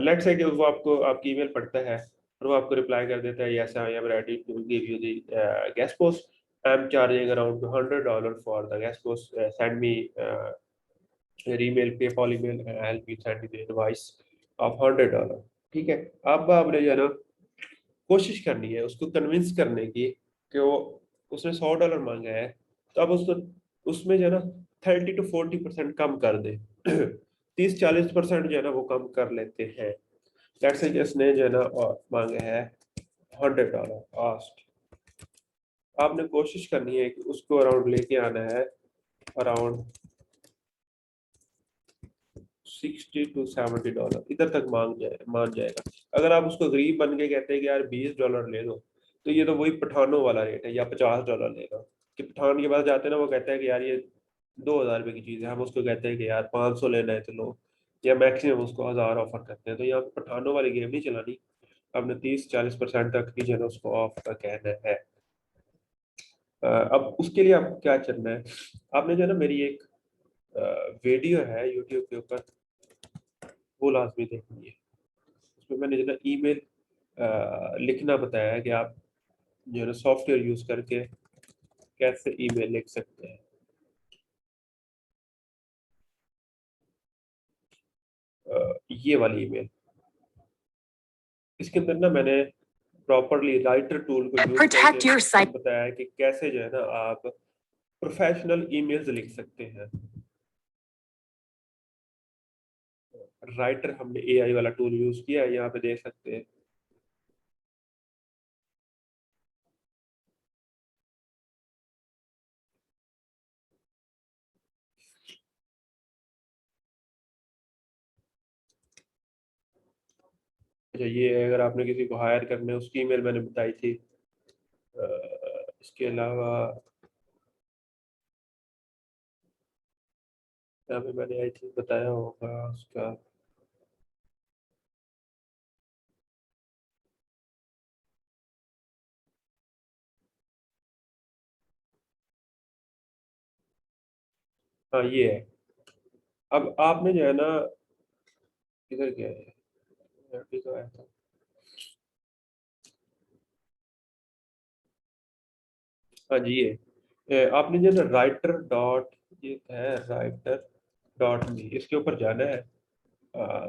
लेट्स से कि वो आपको आपकी ईमेल पढ़ता है और वो आपको रिप्लाई कर देता है yes I am ready to give you the guest post, I am charging around $100 for the guest post, send me your email, PayPal email, and I'll be sending the invoice of $100। ठीक है। अब आपने जो है ना कोशिश करनी है उसको कन्विंस करने की कि वो, उसने $100 मांगा है, तो अब उसको उसमें जो है ना 30 to 40% कम कर दे। 30-40% जो है ना वो कम कर लेते हैं। लेट्स से इसने जो है ना मांगा है $100 कॉस्ट, आपने कोशिश करनी है कि उसको अराउंड लेके आना है अराउंड $60 to $70 इधर तक मान जाएगा। अगर आप उसको गरीब बन के कहते हैं कि यार $20 ले लो, तो ये तो वही पठानों वाला रेट है, या $50 ले लो। कि पठान के पास जाते हैं ना, वो कहता है कि यार ये 2000 रुपये की चीज़ है, हम उसको कहते हैं कि यार 500 लेना है तो लो, या मैक्सिमम उसको 1000 ऑफर करते हैं। तो यहाँ पे पठानों वाली गेम नहीं चलानी, आपने 30-40% तक ही जो है उसको ऑफ का कहना है। अब उसके लिए आपको क्या करना है, आपने जो है ना मेरी एक वीडियो है यूट्यूब के ऊपर, वो लाजमी देखनी है। उसमें मैंने जो है ईमेल लिखना बताया है कि आप जो है ना सॉफ्टवेयर यूज करके कैसे ईमेल लिख सकते हैं। ये वाली ईमेल, इसके अंदर ना मैंने प्रॉपरली राइटर टूल को यूज करके बताया है कि कैसे जो है ना आप प्रोफेशनल ईमेल्स लिख सकते हैं। राइटर हमने एआई वाला टूल यूज किया है, यहाँ पे देख सकते हैं। अच्छा, ये अगर आपने किसी को हायर करना है उसकी ईमेल मैंने बताई थी। इसके अलावा यहाँ पे मैंने आई थिंक बताया होगा उसका। हाँ ये है। अब आपने जो है ना, इधर क्या है, यहाँ पे तो आया था। हाँ जी ये आपने जो है ना राइटर डॉट, ये है राइटर डॉट मी, इसके ऊपर जाना है।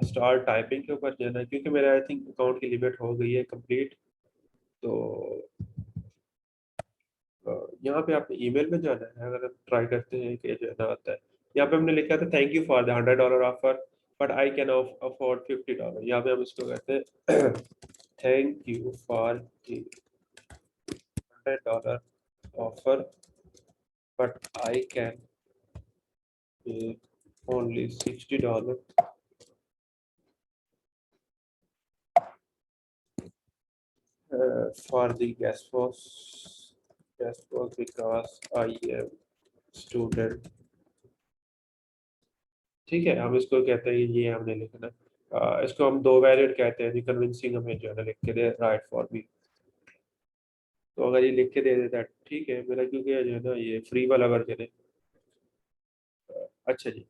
स्टार्ट टाइपिंग के ऊपर जाना है, क्योंकि मेरा आई थिंक अकाउंट की लिमिट हो गई है कंप्लीट। तो यहाँ पे आपने ईमेल में जाना है। अगर हम ट्राई करते हैं कि जो है ना आता है, यहाँ पे हमने लिखा था thank you for the $100 offer but I can afford $50। यहाँ पे हम इसको कहते हैं thank you for the $100 offer but I can pay only $60 for the guest post because I am student। ठीक है, हम इसको कहते हैं, ये हमने लिखना। इसको हम दो वैलिड कहते हैं, कन्विंसिंग हमें जो है ना लिख के दे राइट फॉर मी। तो अगर ये लिख के दे देता है ठीक है मेरा, क्योंकि जो है ना ये फ्री वाला वर्जन है। अच्छा जी,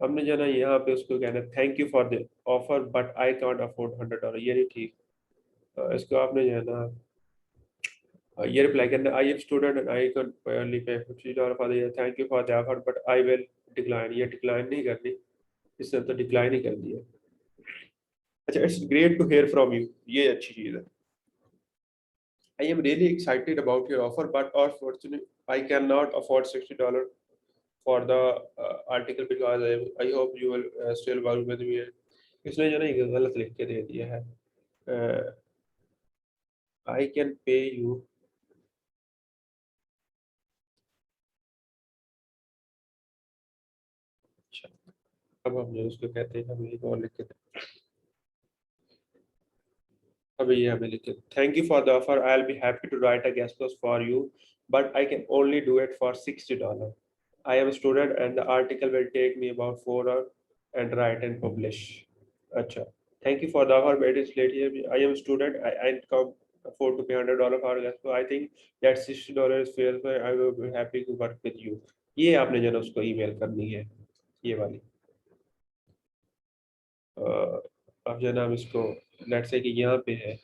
हमने जो है ना यहाँ पे उसको कहना है thank you for the offer but I can't afford $100। ये नहीं ठीक। इसको आपने जो है ना ये रिप्लाई करना, I am student and I can barely pay $50 for the year, thank you for the offer but I will decline. ये डिक्लाइन नहीं करनी, इसने तो डिक्लाइन ही कर दिया। अच्छा, it's great to hear from you, ये अच्छी चीज़ है। I am really excited about your offer but unfortunately I can not afford $60 for the article because I hope you will still work with me. इसने जो ना ये गलत लिख के दे दिया है। I can pay you. अच्छा, अब हम जो उसको कहते हैं, हम एक और लिख के, अभी ये हमें लिखे thank you for the offer I will be happy to write a guest post for you but I can only do it for $60। I am student and the article will take me about 4 hours and write and publish. अच्छा, thank you for the offer but it's late here, I am student I can afford to pay $100 for guest, so I think that $60 is fair, so I will be happy to work with you। ये आपने जो है ना उसको email करनी है, ये वाली। अब जो है ना हम इसको, लेट से कि यहाँ पे है,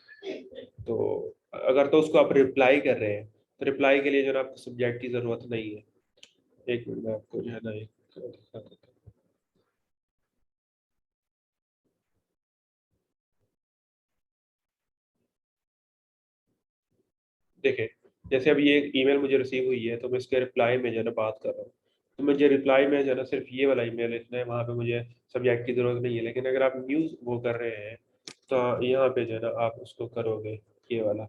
तो अगर तो उसको आप रिप्लाई कर रहे हैं तो रिप्लाई के लिए जो है ना आपको सब्जेक्ट की जरूरत नहीं है। एक मिनट में आपको जो है ना एक दिखा देता हूँ। देखिए, जैसे अभी ये ईमेल मुझे रिसीव हुई है, तो मैं इसके रिप्लाई में जो है ना बात कर रहा हूँ। तो मुझे रिप्लाई में जो है ना सिर्फ ये वाला ईमेल लिखना है, वहाँ पे मुझे सब्जेक्ट की जरूरत नहीं है। लेकिन अगर आप न्यूज़ वो कर रहे हैं तो यहाँ पे जो है ना आप उसको करोगे, ये वाला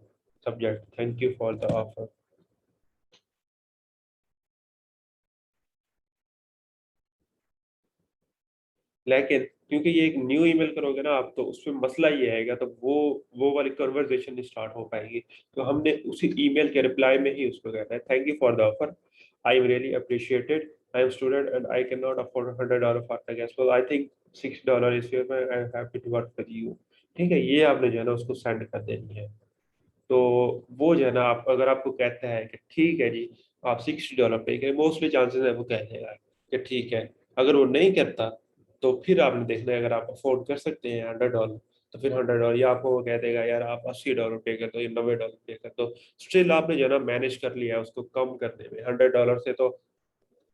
subject thank you for the offer. लेकिन क्योंकि ये एक न्यू ईमेल करोगे ना आप, तो उसमें मसला ये आएगा, तो वो वाली कन्वर्सेशन नहीं स्टार्ट हो पाएगी। तो हमने उसी ईमेल के रिप्लाई में ही उसको कहना है, thank you for the offer, I am really appreciated, I am student and I can not afford $100 for the gas, I think $60 is fair, I am happy to work with you. ठीक है, ये आपने जो है ना उसको send कर देनी है। तो वो जो है ना, आप अगर आपको कहता है कि ठीक है जी आप $60 पे करें, मोस्टली चांसेस है वो कह देगा कि ठीक है। अगर वो नहीं करता तो फिर आपने देखना है, अगर आप अफोर्ड कर सकते हैं $100, तो फिर $100, या आपको वो कह देगा यार आप $80 पे कर दो या $90 पे कर दो। स्टिल आपने जो है ना मैनेज कर लिया उसको कम करने में। $100 से तो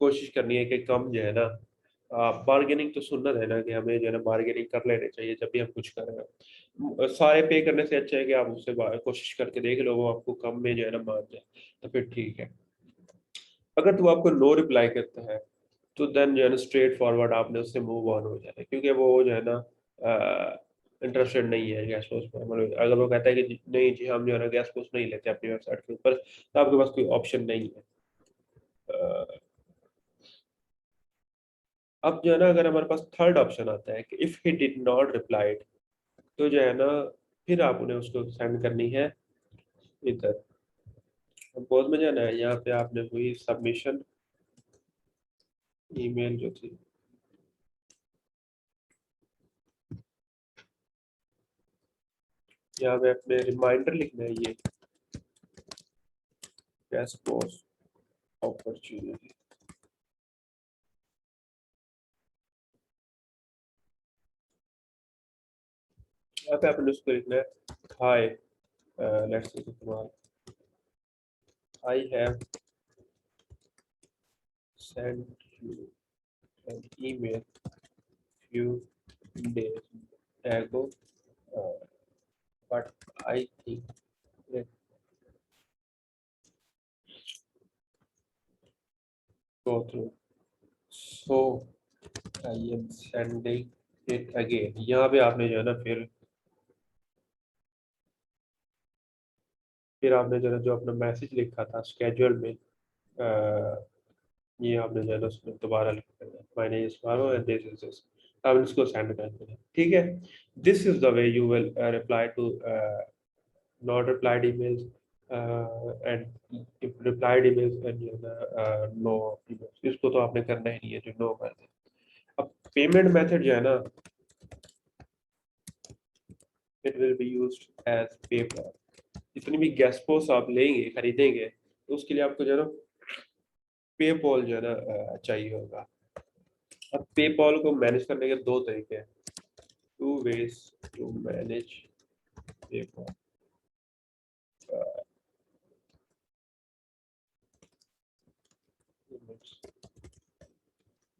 कोशिश करनी है कि कम जो है ना, बार्गेनिंग तो सुन्नत है ना, कि हमें जो है ना बार्गेनिंग कर लेने चाहिए जब भी हम कुछ कर रहे हो। सारे पे करने से अच्छा है कि आप उससे कोशिश करके देख लो, वो आपको कम में जो है ना मान जाए, तो फिर ठीक है। अगर तू आपको नो रिप्लाई करता है, तो देन जो है ना स्ट्रेट फॉरवर्ड आपने उससे मूव ऑन हो जाना है, क्योंकि वो जो है ना इंटरेस्टेड नहीं है गैस पोस्ट में। मतलब अगर वो कहता है कि नहीं जी हम जो है ना गैस पोस्ट नहीं लेते अपनी वेबसाइट के ऊपर, तो आपके पास कोई ऑप्शन नहीं है। अ, अब जो है ना अगर हमारे पास थर्ड ऑप्शन आता है कि if he did not replied, तो जो है ना फिर आप उन्हें उसको सेंड करनी है इधर। अब बहुत मजा आना है, यहाँ पे आपने वही सबमिशन ईमेल जो थी, यहाँ पे अपने रिमाइंडर लिखना है, ये गैस पोस्ट अपॉर्चुनिटी। यहाँ पे आपने उसको लिखना है, हाय लेट्स से तुम्हारा, I have sent you an email few days ago, but I think let's go through. So I am sending it again। यहाँ पे आपने जो है ना फिर आपने जो है ना जो अपना मैसेज लिखा था स्केड्यूल में, ये आपने जो है ना उसमें दोबारा लिख देना है, my name is Maro and this is this. अब इसको सेंड कर देना, ठीक है। This is the way you will reply to not replied emails, and if replied emails and you know, no emails, इसको तो आपने करना ही नहीं है जो नो कर दे। अब पेमेंट मेथड जो है ना, it will be used as PayPal. जितनी भी गैस पोस्ट आप लेंगे खरीदेंगे, तो उसके लिए आपको जो है ना पेपॉल जो है ना चाहिए होगा। अब पेपॉल को मैनेज करने के दो तरीके हैं, two ways to manage PayPal.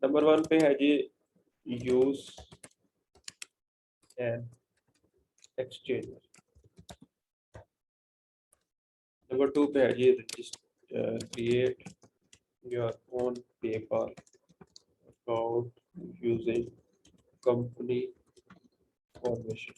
Number one पे है जी use an exchange. Number two पे है जी create your own paper account using company formation.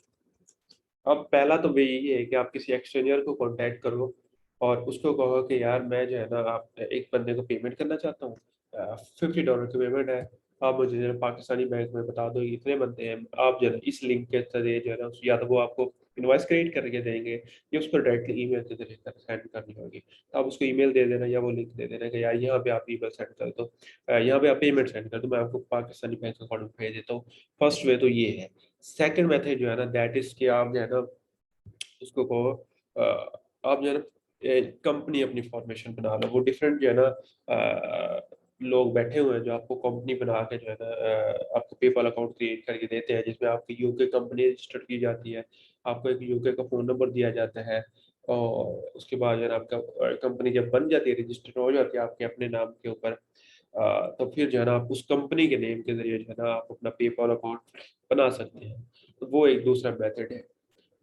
अब पहला तो भाई यही है कि आप किसी एक्सचेंजर को कांटेक्ट करो और उसको कहो कि यार मैं जो है ना आप एक बंदे को पेमेंट करना चाहता हूँ, $50 की पेमेंट है, आप मुझे जो है पाकिस्तानी बैंक में बता दो इतने बनते हैं, आप जो है ना इस लिंक के जरिए जो है ना या तो वो आपको इनवॉइस क्रिएट करके देंगे या उसको डायरेक्टली ईमेल के जरिए सेंड करनी होगी। तो आप उसको ईमेल दे देना या वो लिंक दे देना कि यार यहाँ पे आप ईमेल सेंड कर दो, यहाँ पे आप पेमेंट सेंड कर दो, मैं आपको पाकिस्तानी बैंक अकाउंट में भेज देता हूँ। फर्स्ट वे तो ये है। सेकंड मेथड जो है ना दैट इज कि आप जो है ना उसको कहो आप जो है ना कंपनी अपनी फॉर्मेशन बना लो। वो डिफरेंट जो है ना लोग बैठे हुए हैं जो आपको कंपनी बना के जो है ना आपको पेपल अकाउंट क्रिएट करके देते हैं, जिसमें आपकी यूके कंपनी रजिस्टर्ड की जाती है, आपको एक यूके का फ़ोन नंबर दिया जाता है, और उसके बाद जो है ना आपका कंपनी जब बन जाती है रजिस्टर्ड हो जाती है आपके अपने नाम के ऊपर, तो फिर जो है ना आप उस कंपनी के नेम के जरिए जो है ना आप अपना पेपल अकाउंट बना सकते हैं। तो वो एक दूसरा मेथड है,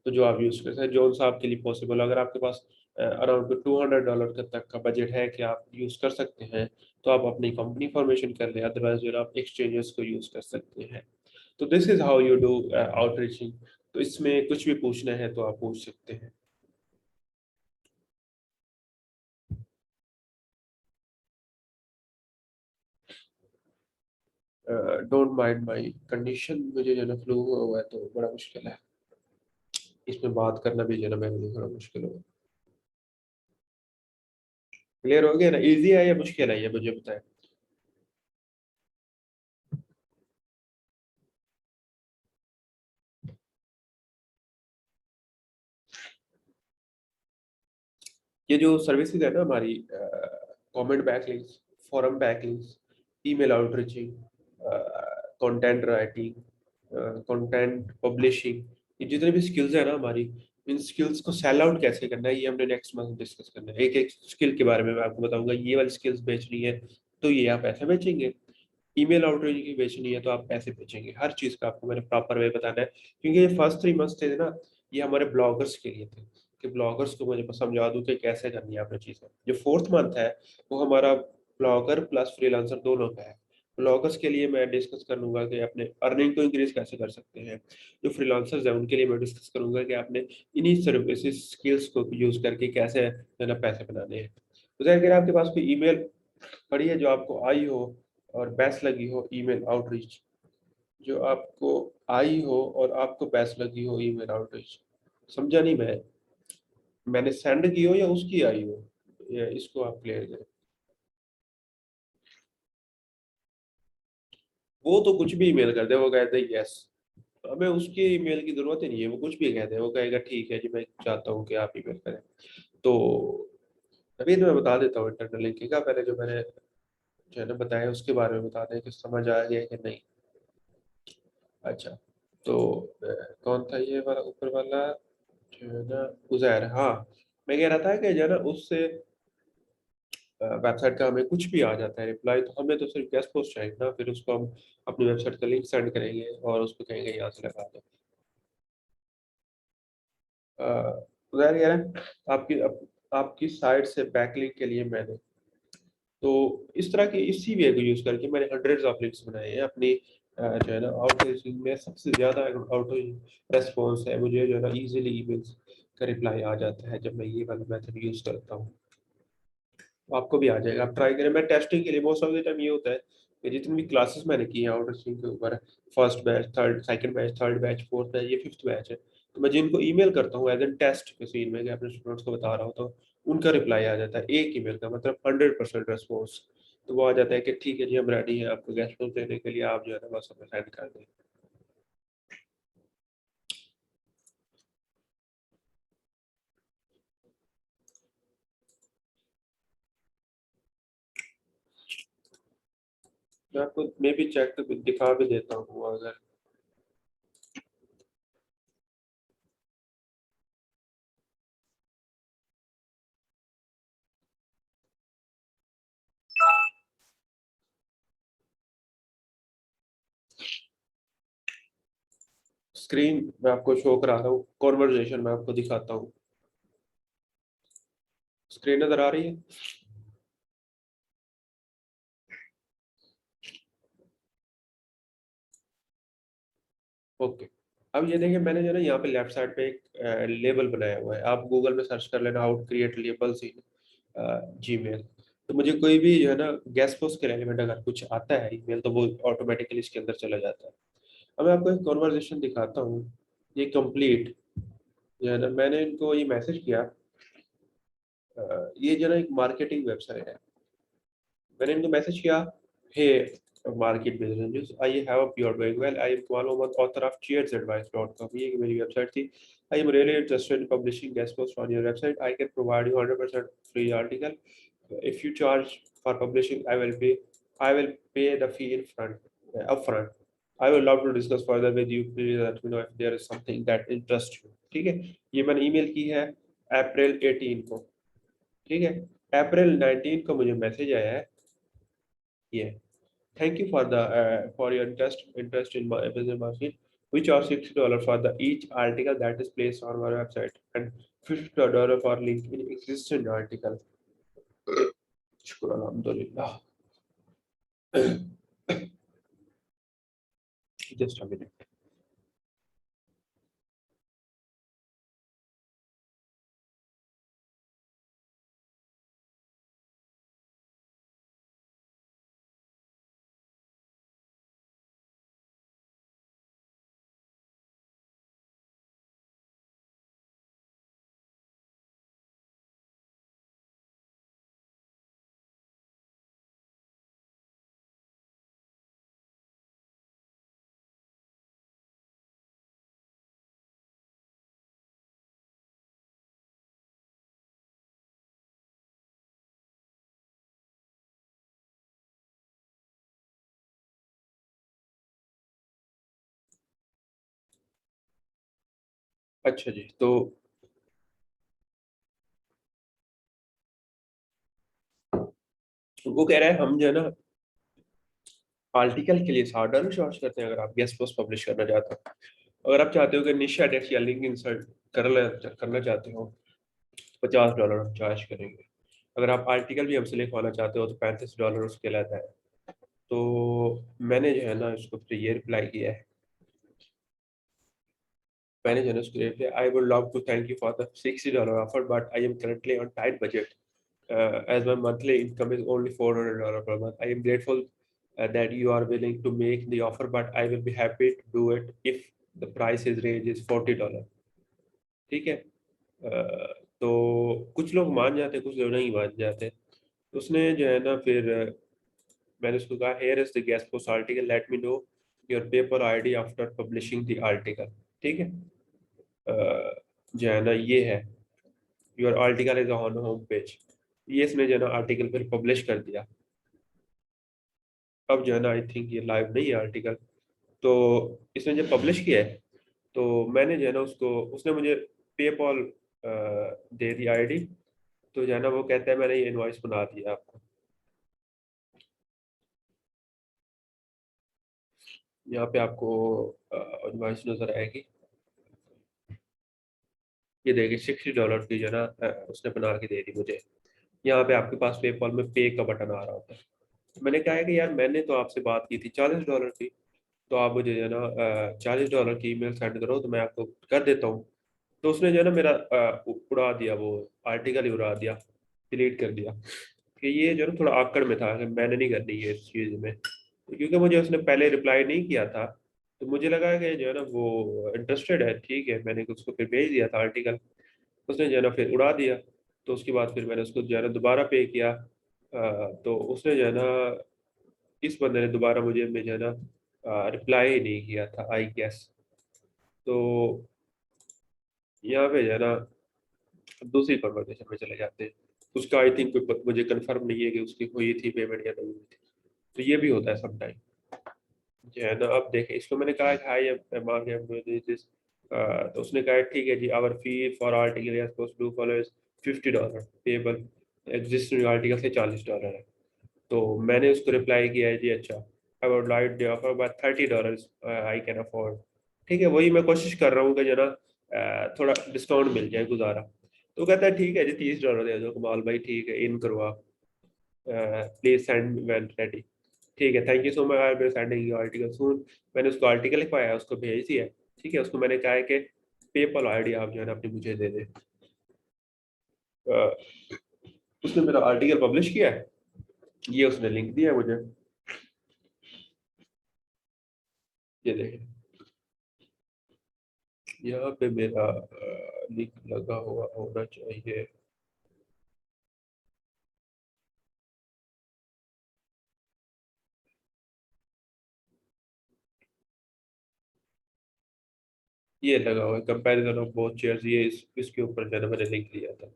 तो जो आप यूज़ कर सकते हैं जो सा आपके लिए पॉसिबल। अगर आपके पास अराउंड $200 का तक का बजट है कि आप यूज़ कर सकते हैं, तो आप अपनी कंपनी फॉर्मेशन कर लें, अदरवाइज जो है आप एक्सचेंजेस को यूज़ कर सकते हैं। तो this is how you do outreaching. तो इसमें कुछ भी पूछना है तो आप पूछ सकते हैं। डोंट माइंड माई कंडीशन, मुझे जो है ना फ्लू हुआ है तो बड़ा मुश्किल है, इसमें बात करना भी जो है ना मेरे लिए थोड़ा मुश्किल होगा। क्लियर हो गया ना? इजी है या मुश्किल है ये मुझे बताएं। ये जो सर्विसेज है ना हमारी, comment backlinks, forum backlinks, email outreaching, content writing, content publishing, ये जितने भी स्किल्स है ना हमारी, इन स्किल्स को सेल आउट कैसे करना है ये हमने नेक्स्ट मंथ डिस्कस करना है। एक एक स्किल के बारे में मैं आपको बताऊंगा, ये वाली स्किल्स बेचनी है तो ये आप ऐसे बेचेंगे, ईमेल आउटरीच की बेचनी है तो आप पैसे बेचेंगे। हर चीज का आपको मैंने प्रॉपर वे बताना है, क्योंकि ये फर्स्ट 3 मंथ्स थे ना, ये हमारे ब्लॉगर्स के लिए थे कि ब्लॉगर्स को मुझे समझा दूं कि कैसे करनी है आपने चीजें। जो फोर्थ मंथ है वो हमारा ब्लॉगर प्लस फ्रीलांसर दोनों का है। ब्लॉगर्स के लिए मैं डिस्कस करूंगा कि अपने अर्निंग को इंक्रीज कैसे कर सकते हैं। जो फ्रीलांसर्स हैं उनके लिए मैं डिस्कस करूंगा कि आपने इन्हीं सर्विसेज स्किल्स को यूज करके कैसे है ना पैसे बनाने हैं। तो जाहिर है आपके पास कोई ईमेल पड़ी है जो आपको आई हो और बेस्ट लगी हो, ईमेल आउटरीच जो आपको आई हो और आपको बेस्ट लगी हो ईमेल आउटरीच, समझा नहीं मैं, मैंने सेंड की हो या उसकी आई हो, या इसको आप क्लियर करें। वो तो कुछ भी ईमेल कर दे, वो कहते हैं यस, हमें उसकी ईमेल की जरूरत ही नहीं है, वो कुछ भी कहते हैं, वो कहेगा ठीक है जी मैं चाहता हूँ कि आप ईमेल करें। तो अभी मैं बता देता हूँ इंटरनल लिंकिंग का, पहले जो मैंने जो है ना बताया उसके बारे में बता दें कि समझ आ गया कि नहीं। अच्छा, तो कौन था ये वाला ऊपर वाला जो है ना, उजैर, हाँ। मैं कह रहा था कि जो है ना उससे वेबसाइट का हमें कुछ भी आ जाता है रिप्लाई, तो हमें तो सिर्फ गेस्ट पोस्ट चाहिए ना, फिर उसको हम अपनी वेबसाइट का लिंक सेंड करेंगे और उसको कहेंगे यहाँ से लगा दो। उजैर कह रहे हैं आपकी साइट से बैकलिंक के लिए मैंने, तो इस तरह के इसी वे को यूज करके मैंने हंड्रेड्स ऑफ लिंक्स बनाए हैं अपनी जो है ना आउटरीचिंग में सबसे ज्यादा आउटरीच रेस्पॉन्स है मुझे जो है ना इजीली ईमेल्स का रिप्लाई आ जाता है जब मैं ये वाला मेथड यूज करता हूँ। तो आपको भी आ जाएगा, आप ट्राई करें। मैं टेस्टिंग के लिए मोस्ट ऑफ द टाइम ये होता है कि जितनी भी क्लासेस मैंने की हैं आउटरीचिंग के ऊपर, first batch, third, second batch, third batch, fourth batch, ये फिफ्थ बैच है, तो मैं जिनको ईमेल करता हूँ एज एन टेस्ट के सीन में कि अपने स्टूडेंट्स को बता रहा हूँ, तो उनका रिप्लाई आ जाता है एक ईमेल का, मतलब 100% रेस्पॉन्स। तो वो आ जाता है कि ठीक है जी हम रेडी हैं आपको गेस्ट बुक देने के लिए, आप जो है ना बस हमें सेंड कर दें। मैं आपको मे भी चेक दिखा भी देता हूँ अगर। स्क्रीन मैं आपको शो करा रहा हूँ, कॉन्वर्जेशन मैं आपको दिखाता हूँ। स्क्रीन नजर आ रही है? ओके। अब ये देखिए मैंने जो है ना यहाँ पे लेफ्ट साइड पे एक लेबल बनाया हुआ है, आप गूगल में सर्च कर लेना how to create labels in Gmail. तो मुझे कोई भी जो है ना गेस्ट पोस्ट के रेलिवेंट अगर कुछ आता है ईमेल तो वो ऑटोमेटिकली इसके अंदर चला जाता है। अब मैं आपको एक कॉन्वर्जेशन दिखाता हूँ, ये कंप्लीट जो है ना, मैंने इनको ये मैसेज किया, ये जो है ना एक मार्केटिंग वेबसाइट है, मैंने इनको मैसेज किया, hey market business, I have your doing well, I am Kumar Mohammad, author of cheersadvice.com, ये मेरी वेबसाइट थी। I am really interested in publishing guest post on your website, I can provide you 100% free article, if you charge for publishing I will pay the fee in front upfront, I will love to discuss further with you, please let me know if there is something that interests you। ठीक है, ये मैंने email की है अप्रैल 18 को। ठीक है, अप्रैल 19 को मुझे मैसेज आया है ये, thank you for your interest in my business market. We charge $60 for the each article that is placed on our website and $50 for link in existing article. शुक्र अल्हम्दुलिल्लाह। Just a minute. अच्छा जी, तो वो कह रहा है हम जो है ना आर्टिकल के लिए $60 चार्ज करते हैं अगर आप गेस्ट पोस्ट पब्लिश करना चाहते हो। अगर आप चाहते हो कि निश एडिट या लिंक इंसर्ट करना चाहते हो, $50 हम चार्ज करेंगे। अगर आप आर्टिकल भी हमसे लिखवाना चाहते हो तो $35 उसके लेता है। तो मैंने जो है ना इसको फिर ये रिप्लाई किया है, मैंने जो है ना उसको reply, I would love to thank you for the $60 offer but I am currently on tight budget as my monthly income is only $400 per month. I am grateful that you are willing to make the offer, but I will be happy to do it if the price is range is $40. ठीक है। तो कुछ लोग मान जाते, कुछ लोग नहीं मान जाते। तो उसने जो है ना फिर मैंने उसको कहा here is the guest post article, late me know your paper ID after publishing the article. ठीक है। जो है ना ये है, your article is on home page. ये इसने जो है ना आर्टिकल फिर पब्लिश कर दिया। अब जो है ना आई थिंक ये लाइव नहीं है आर्टिकल। तो इसने जब पब्लिश किया है तो मैंने जो है ना उसको, उसने मुझे पेपॉल दे दी आईडी। तो जो है ना वो कहता है मैंने ये इनवॉइस बना दिया आपको। यहाँ पे आपको इनवॉइस नजर आएगी, ये देखिए $60 की जो है ना उसने बना के दे दी मुझे। यहाँ पे आपके पास पेपॉल में पे का बटन आ रहा होता है। मैंने कहा है कि यार मैंने तो आपसे बात की थी $40 की, तो आप मुझे जो है ना $40 की ईमेल सेंड करो तो मैं आपको कर देता हूँ। तो उसने जो है ना मेरा उड़ा दिया, वो आर्टिकल ही उड़ा दिया, डिलीट कर दिया। कि ये जो है ना थोड़ा आकड़ में था कि मैंने नहीं करनी है इस चीज़ में। तो क्योंकि मुझे उसने पहले रिप्लाई नहीं किया था, तो मुझे लगा कि जो है ना वो इंटरेस्टेड है, ठीक है, मैंने उसको फिर भेज दिया था आर्टिकल। उसने जो है ना फिर उड़ा दिया। तो उसके बाद फिर मैंने उसको जो है ना दोबारा पे किया। तो उसने जो है ना, इस बंदे ने दोबारा मुझे में जो है ना रिप्लाई ही नहीं किया था आई गेस। तो यहाँ पे जो है ना दूसरी कन्वर्सेशन में चले जाते हैं। उसका आई थिंक मुझे कंफर्म नहीं है कि उसकी हुई थी पेमेंट या नहीं हुई थी। तो ये भी होता है समटाइम जो है ना। अब देखें, इसको मैंने कहा कि हाई दिस, तो उसने कहा ठीक है जी, our fee for article you are supposed to follow is $50 payable, existing article से $40 है। तो मैंने उसको रिप्लाई किया है जी अच्छा, I would like the offer by $30 I can afford. ठीक है, वही मैं कोशिश कर रहा हूँ कि जो ना थोड़ा डिस्काउंट मिल जाए, गुजारा। तो कहता है ठीक है जी $30 दे दो कमाल भाई, ठीक है इन करो आप, प्लीज सेंड व्हेन रेडी। ठीक है, thank you so much, I will sending you article soon. मैंने उसको आर्टिकल लिखवाया, उसको भेज दिया। ठीक है, उसको मैंने कहा है कि पेपल आईडी आप जो है ना अपनी मुझे दे दे। उसने मेरा आर्टिकल पब्लिश किया है, ये उसने लिंक दिया है मुझे, ये देखें यहाँ पे मेरा लिंक लगा हुआ होना चाहिए। ये लगा हुआ है कंपैरिजन ऑफ बोथ चेयर्स, ये इसके ऊपर जो है ना मैंने लिंक लिया था।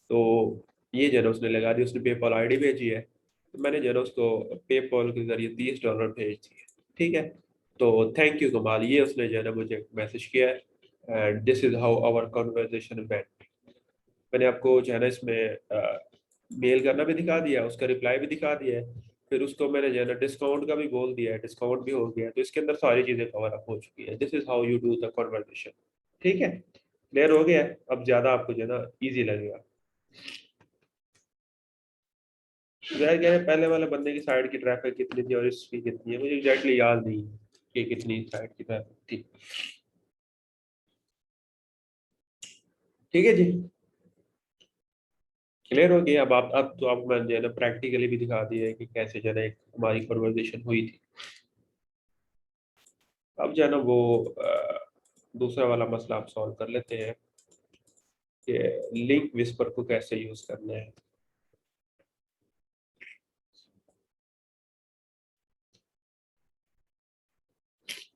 तो ये जो है ना उसने लगा दी, उसने पेपॉल आईडी भेजी है। तो मैंने जो है ना उसको पेपॉल के जरिए $30 भेज दिए। ठीक है। तो थैंक यू कमाल, ये उसने जो है ना मुझे मैसेज किया है, and this is how our conversation went. मैंने आपको जो है ना इसमें मेल करना भी दिखा दिया, उसका रिप्लाई भी दिखा दिया है। फिर उसको मैंने जो है ना डिस्काउंट का भी बोल दिया है, डिस्काउंट भी हो गया है। तो इसके अंदर सारी चीज़ें कवर अप हो चुकी है। This is how you do the conversation. ठीक है, क्लियर हो गया है? अब ज़्यादा आपको जो है ना ईजी लगेगा। यार कह रहे पहले वाले बंदे की साइड की ट्रैफिक कितनी थी और इसकी कितनी है, मुझे एग्जैक्टली याद नहीं कि कितनी साइड की ट्रैफिक थी। ठीक है जी, क्लियर हो गया। अब तो आप मैंने जो है ना प्रैक्टिकली भी दिखा दिया है कि कैसे जो है ना एक हमारी कन्वर्सेशन हुई थी। अब जो है ना वो दूसरा वाला मसला आप सॉल्व कर लेते हैं कि लिंक विस्पर को कैसे यूज करना है।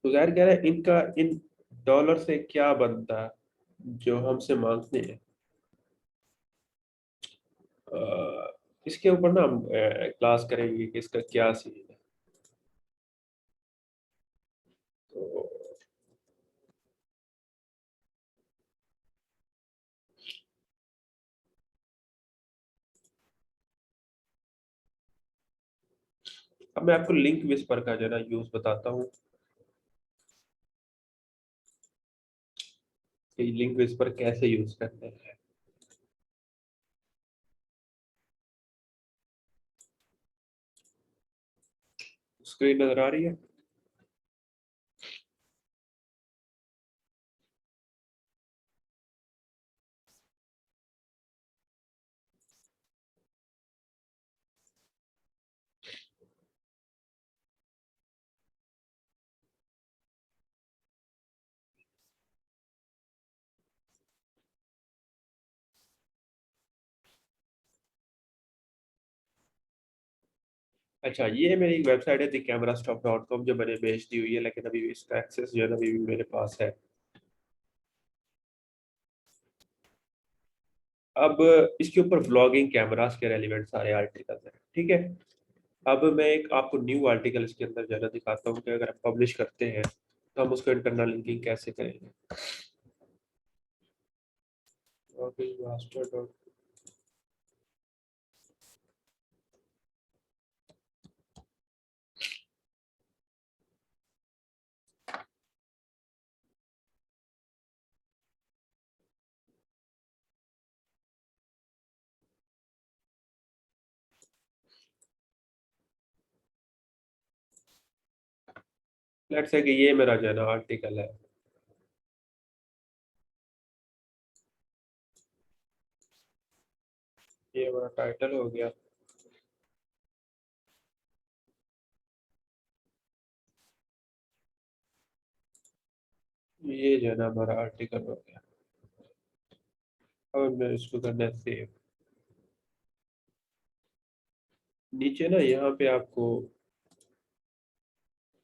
तो जाहिर कह रहा है इनका इन डॉलर से क्या बनता है जो हमसे मांगते हैं। इसके ऊपर ना हम क्लास करेंगे कि इसका क्या सीन है। तो अब मैं आपको लिंक विस्पर का जो है ना यूज बताता हूँ कि लिंक विस्पर कैसे यूज करते हैं। स्क्रीन नजर आ रही है? अच्छा, ये मेरी वेबसाइट है thecamerastop.com जो मैंने भेज दी हुई है, लेकिन अभी इसका एक्सेस जो है ना अभी भी मेरे पास है। अब इसके ऊपर व्लॉगिंग कैमरास के रेलिवेंट सारे आर्टिकल्स हैं, ठीक है। अब मैं एक आपको न्यू आर्टिकल इसके अंदर जो है ना दिखाता हूँ कि अगर हम पब्लिश करते हैं तो हम उसको इंटरनल लिंकिंग कैसे करेंगे। Vlogging master. लेट्स से कि ये मेरा जो है ना आर्टिकल है। ये हमारा टाइटल हो गया। ये जो है ना हमारा आर्टिकल हो गया। अब मैं इसको करना है सेव। नीचे ना यहाँ पे आपको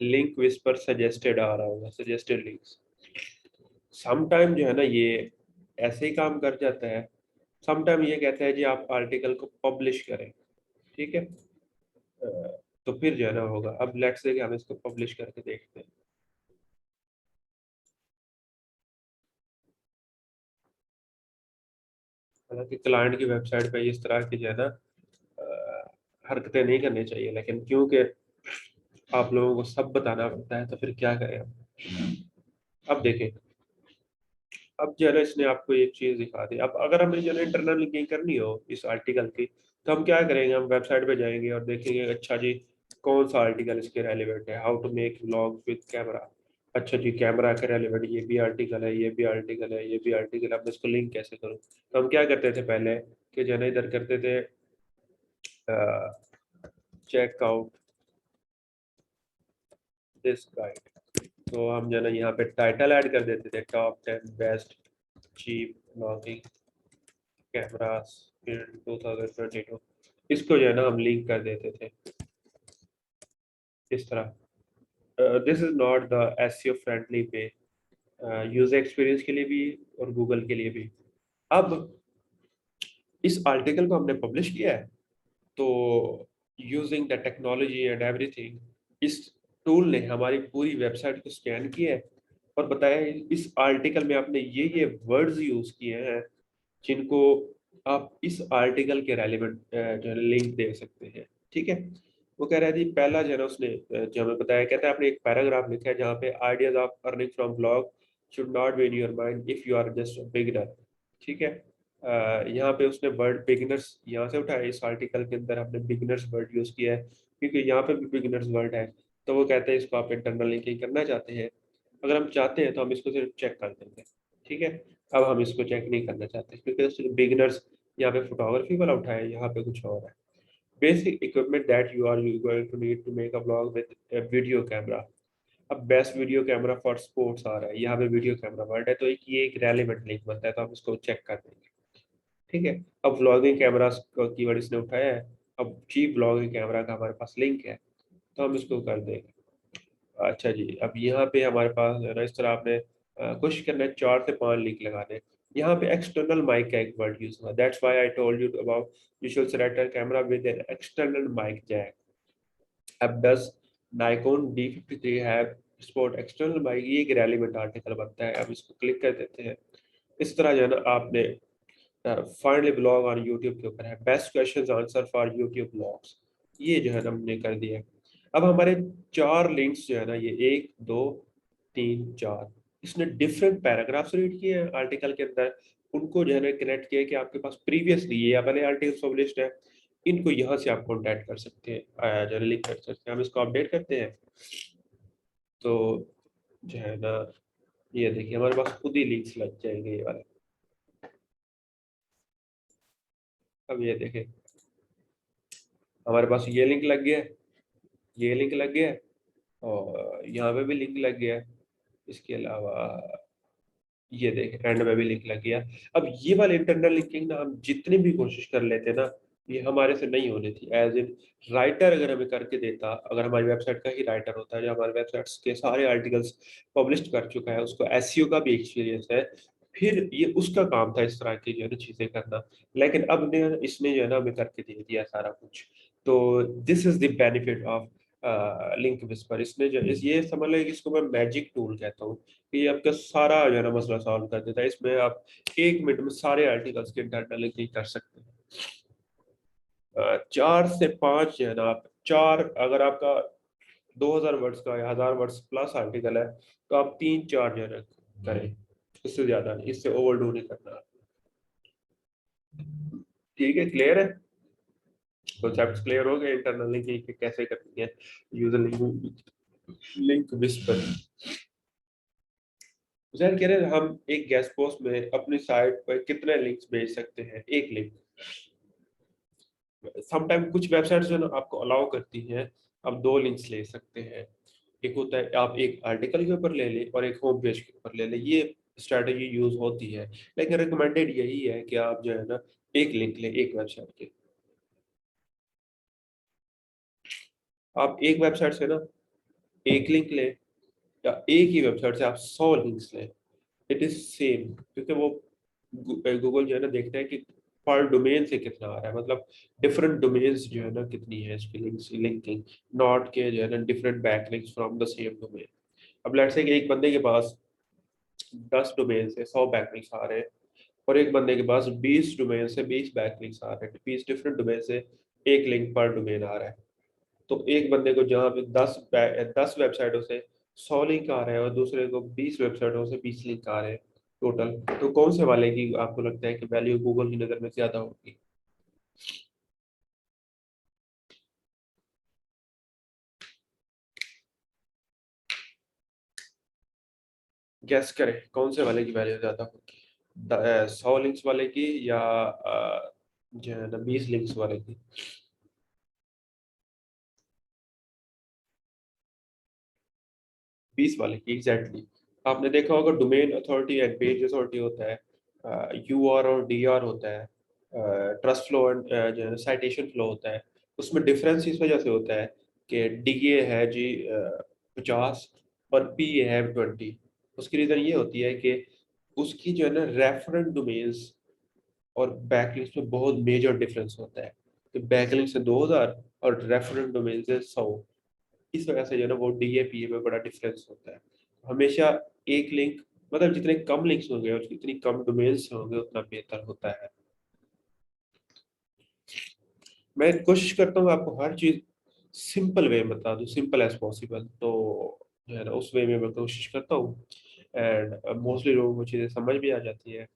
लिंक विस्पर सजेस्टेड आ रहा होगा, सजेस्टेड लिंक्स। सम टाइम जो है ना ये ऐसे ही काम कर जाता है। सम टाइम ये कहता है जी आप आर्टिकल को पब्लिश करें, ठीक है। तो फिर जो है ना होगा। अब लेट्स से कि हम इसको पब्लिश करके देखते हैं। हालांकि क्लाइंट की वेबसाइट पे इस तरह की जो है ना हरकतें नहीं करनी चाहिए, लेकिन क्योंकि आप लोगों को सब बताना पड़ता है तो फिर क्या करें हम। अब देखें, अब जो है ना इसने आपको एक चीज दिखा दी। अब अगर हमें जो है इंटरनल लिंकिंग करनी हो इस आर्टिकल की तो हम क्या करेंगे, हम वेबसाइट पे जाएंगे और देखेंगे अच्छा जी कौन सा आर्टिकल इसके रेलिवेंट है। How to make vlog with camera. अच्छा जी, कैमरा के रेलिवेंट ये भी आर्टिकल है, ये भी आर्टिकल है, ये भी आर्टिकल है। अब मैं इसको लिंक कैसे करूँ? तो हम क्या करते थे पहले कि जो है ना इधर करते थे चेक आउट दिस गाइड। तो हम जो है ना यहाँ पे टाइटल ऐड कर देते थे, top 10 best cheap vlogging cameras in 2022। इसको जो है ना हम लिंक कर देते थे इस तरह। This is not the SEO friendly way, user experience के लिए भी और गूगल के लिए भी। अब इस आर्टिकल को हमने पब्लिश किया है तो using the technology and everything, इस टूल ने हमारी पूरी वेबसाइट को स्कैन किया है और बताया है इस आर्टिकल में आपने ये वर्ड्स यूज किए हैं जिनको आप इस आर्टिकल के रेलिवेंट जो है लिंक दे सकते हैं, ठीक है। वो कह रहा है जी पहला जो है ना उसने जो हमें बताया, कहता है आपने एक पैराग्राफ लिखा है जहाँ पे ideas of earning from blog should not be in your mind if you are just beginner, ठीक है। यहाँ पे उसने वर्ड बिगिनर्स यहाँ से उठाया। इस आर्टिकल के अंदर हमने बिगिनर्स वर्ड यूज किया है क्योंकि यहाँ पे भी बिगिनर्स वर्ड है। तो वो कहते हैं इसको आप इंटरनल लिंकिंग करना चाहते हैं, अगर हम चाहते हैं तो हम इसको सिर्फ चेक कर देंगे, ठीक है। अब हम इसको चेक नहीं करना चाहते क्योंकि सिर्फ बिगिनर्स यहाँ पे फोटोग्राफी वाला उठाया है, यहाँ पे कुछ और है। Basic equipment that you are going to need to make a blog with video camera. अब best video camera for sports आ रहा है, यहाँ पे वीडियो कैमरा वर्ड है तो एक ये एक रेलिवेंट लिंक बनता है तो हम इसको चेक कर देंगे, ठीक है। अब व्लॉगिंग कैमरा कीवर्ड इसने उठाया है। अब चीप व्लॉगिंग कैमरा का हमारे पास लिंक है तो हम इसको कर देंगे। अच्छा जी, अब यहाँ पे हमारे पास है ना इस तरह आपने कोशिश करना है 4 से 5 लिंक लगाने। यहाँ पे एक्सटर्नल माइक का एक वर्ड यूज हुआ, that's why I told you about you should select a camera with an external mic jack. अब does Nikon D53 have support external mic, ये एक रेलिवेंट आर्टिकल बनता है। अब इसको क्लिक कर देते हैं। इस तरह जो है ना आपने फाइनली ब्लॉग ऑन यूट्यूब के ऊपर है, best questions answer for YouTube blogs, ये जो है ना हमने कर दिया है। अब हमारे 4 लिंक्स जो है ना, ये 1 2 3 4, इसने डिफरेंट पैराग्राफ्स रीड किए हैं आर्टिकल के अंदर, उनको जो है ना कनेक्ट किया कि आपके पास प्रीवियसली ये वाले आर्टिकल पब्लिश्ड है, इनको यहाँ से आप कॉन्टैक्ट कर सकते हैं, जो लिंक कर सकते हैं। हम इसको अपडेट करते हैं तो जो है ना, ये देखिए हमारे पास खुद ही लिंक्स लग जाएंगे ये वाले। अब ये देखें हमारे पास ये लिंक लग गया है, ये लिंक लग गया है, और यहाँ पे भी लिंक लग गया है। इसके अलावा ये देखें एंड में भी लिंक लग गया। अब ये वाले इंटरनल लिंकिंग ना हम जितनी भी कोशिश कर लेते ना, ये हमारे से नहीं होनी थी। एज इन राइटर अगर हमें करके देता, अगर हमारी वेबसाइट का ही राइटर होता है जो हमारे वेबसाइट के सारे आर्टिकल्स पब्लिश कर चुका है, उसको एसईओ का भी एक्सपीरियंस है, फिर ये उसका काम था इस तरह की जो है ना चीजें करना। लेकिन अब ने इसने जो है ना हमें करके दे दिया सारा कुछ। तो this is the benefit of link whisper. इसने जो ये समझ लो कि इसको मैं मैजिक टूल कहता हूँ कि ये आपका सारा जो है ना मसला सॉल्व कर देता है। इसमें आप 1 मिनट में सारे आर्टिकल्स के इंटरनल लिंकिंग कर सकते हैं। 4 से 5 जो है ना, आप 4 अगर आपका 2000 वर्ड्स का या 1000 वर्ड्स प्लस आर्टिकल है, तो आप 3 4 जो है ना करें, इससे ज्यादा नहीं, इससे ओवरडू नहीं करना। ठीक है, क्लियर है? कॉन्सेप्ट क्लियर हो गए इंटरनल लिंकिंग कैसे करनी है, यूजर लिंक विस्पर। सर कह रहे हैं हम एक गेस्ट पोस्ट में अपनी साइट पर कितने लिंक्स भेज सकते हैं? एक लिंक। समटाइम कुछ वेबसाइट्स जो है ना आपको अलाउ करती हैं आप 2 लिंक्स ले सकते हैं। एक होता है आप एक आर्टिकल के ऊपर ले ले और एक होम पेज के ऊपर ले ले, ये स्ट्रैटेजी यूज होती है। लेकिन रिकमेंडेड यही है कि आप जो है ना एक लिंक ले एक वेबसाइट के। आप एक वेबसाइट से ना एक लिंक ले, या एक ही वेबसाइट से आप 100 लिंक्स लें, इट इज सेम। क्योंकि वो गूगल जो है ना देखता है कि पर डोमेन से कितना आ रहा है, मतलब डिफरेंट डोमेन्स जो है ना कितनी है इसकी लिंकिंग, नॉट के जो है ना different backlinks from the same domain. अब लेट्स से कि एक बंदे के पास 10 डोमेन से 100 बैकलिंक्स आ रहे हैं, और एक बंदे के पास 20 डोमेन से 20 बैकलिंक्स आ रहे हैं, 20 डिफरेंट डोमेन से एक लिंक पर डोमेन आ रहा है। तो एक बंदे को जहाँ पे 10 वेबसाइटों से 100 लिंक आ रहे हैं और दूसरे को 20 वेबसाइटों से 20 लिंक आ रहे हैं टोटल, तो कौन से वाले की आपको लगता है कि वैल्यू गूगल की नज़र में ज्यादा होगी? गैस करें कौन से वाले की वैल्यू ज्यादा होगी, 100 लिंक्स वाले की या जो है ना 20 लिंक्स वाले की? 20 वाले की एग्जैक्टली। आपने देखा होगा domain authority and page authority होता है, यूआर और डीआर होता है, ट्रस्ट फ्लो एंड जो है साइटेशन फ्लो होता है। उसमें डिफरेंस इस वजह से होता है कि डीए है जी 50 और पी है 20। उसकी रीज़न ये होती है कि उसकी जो है ना रेफरेंस डोमेन्स और बैकलिंक्स में बहुत मेजर डिफरेंस होता है कि बैकलिंक्स से 2000 और रेफरेंस डोमेन से 100। इस वजह से जो है ना वो डीएपीए में बड़ा डिफरेंस होता है। हमेशा एक लिंक, मतलब जितने कम लिंक्स होंगे और जितनी कम डोमेन्स होंगे उतना बेहतर होता है। मैं कोशिश करता हूँ आपको हर चीज़ सिंपल वे में बता दूँ, सिंपल एज पॉसिबल। तो जो है ना उस वे में मैं कोशिश करता हूँ, एंड मोस्टली लोगों को चीज़ें समझ भी आ जाती है।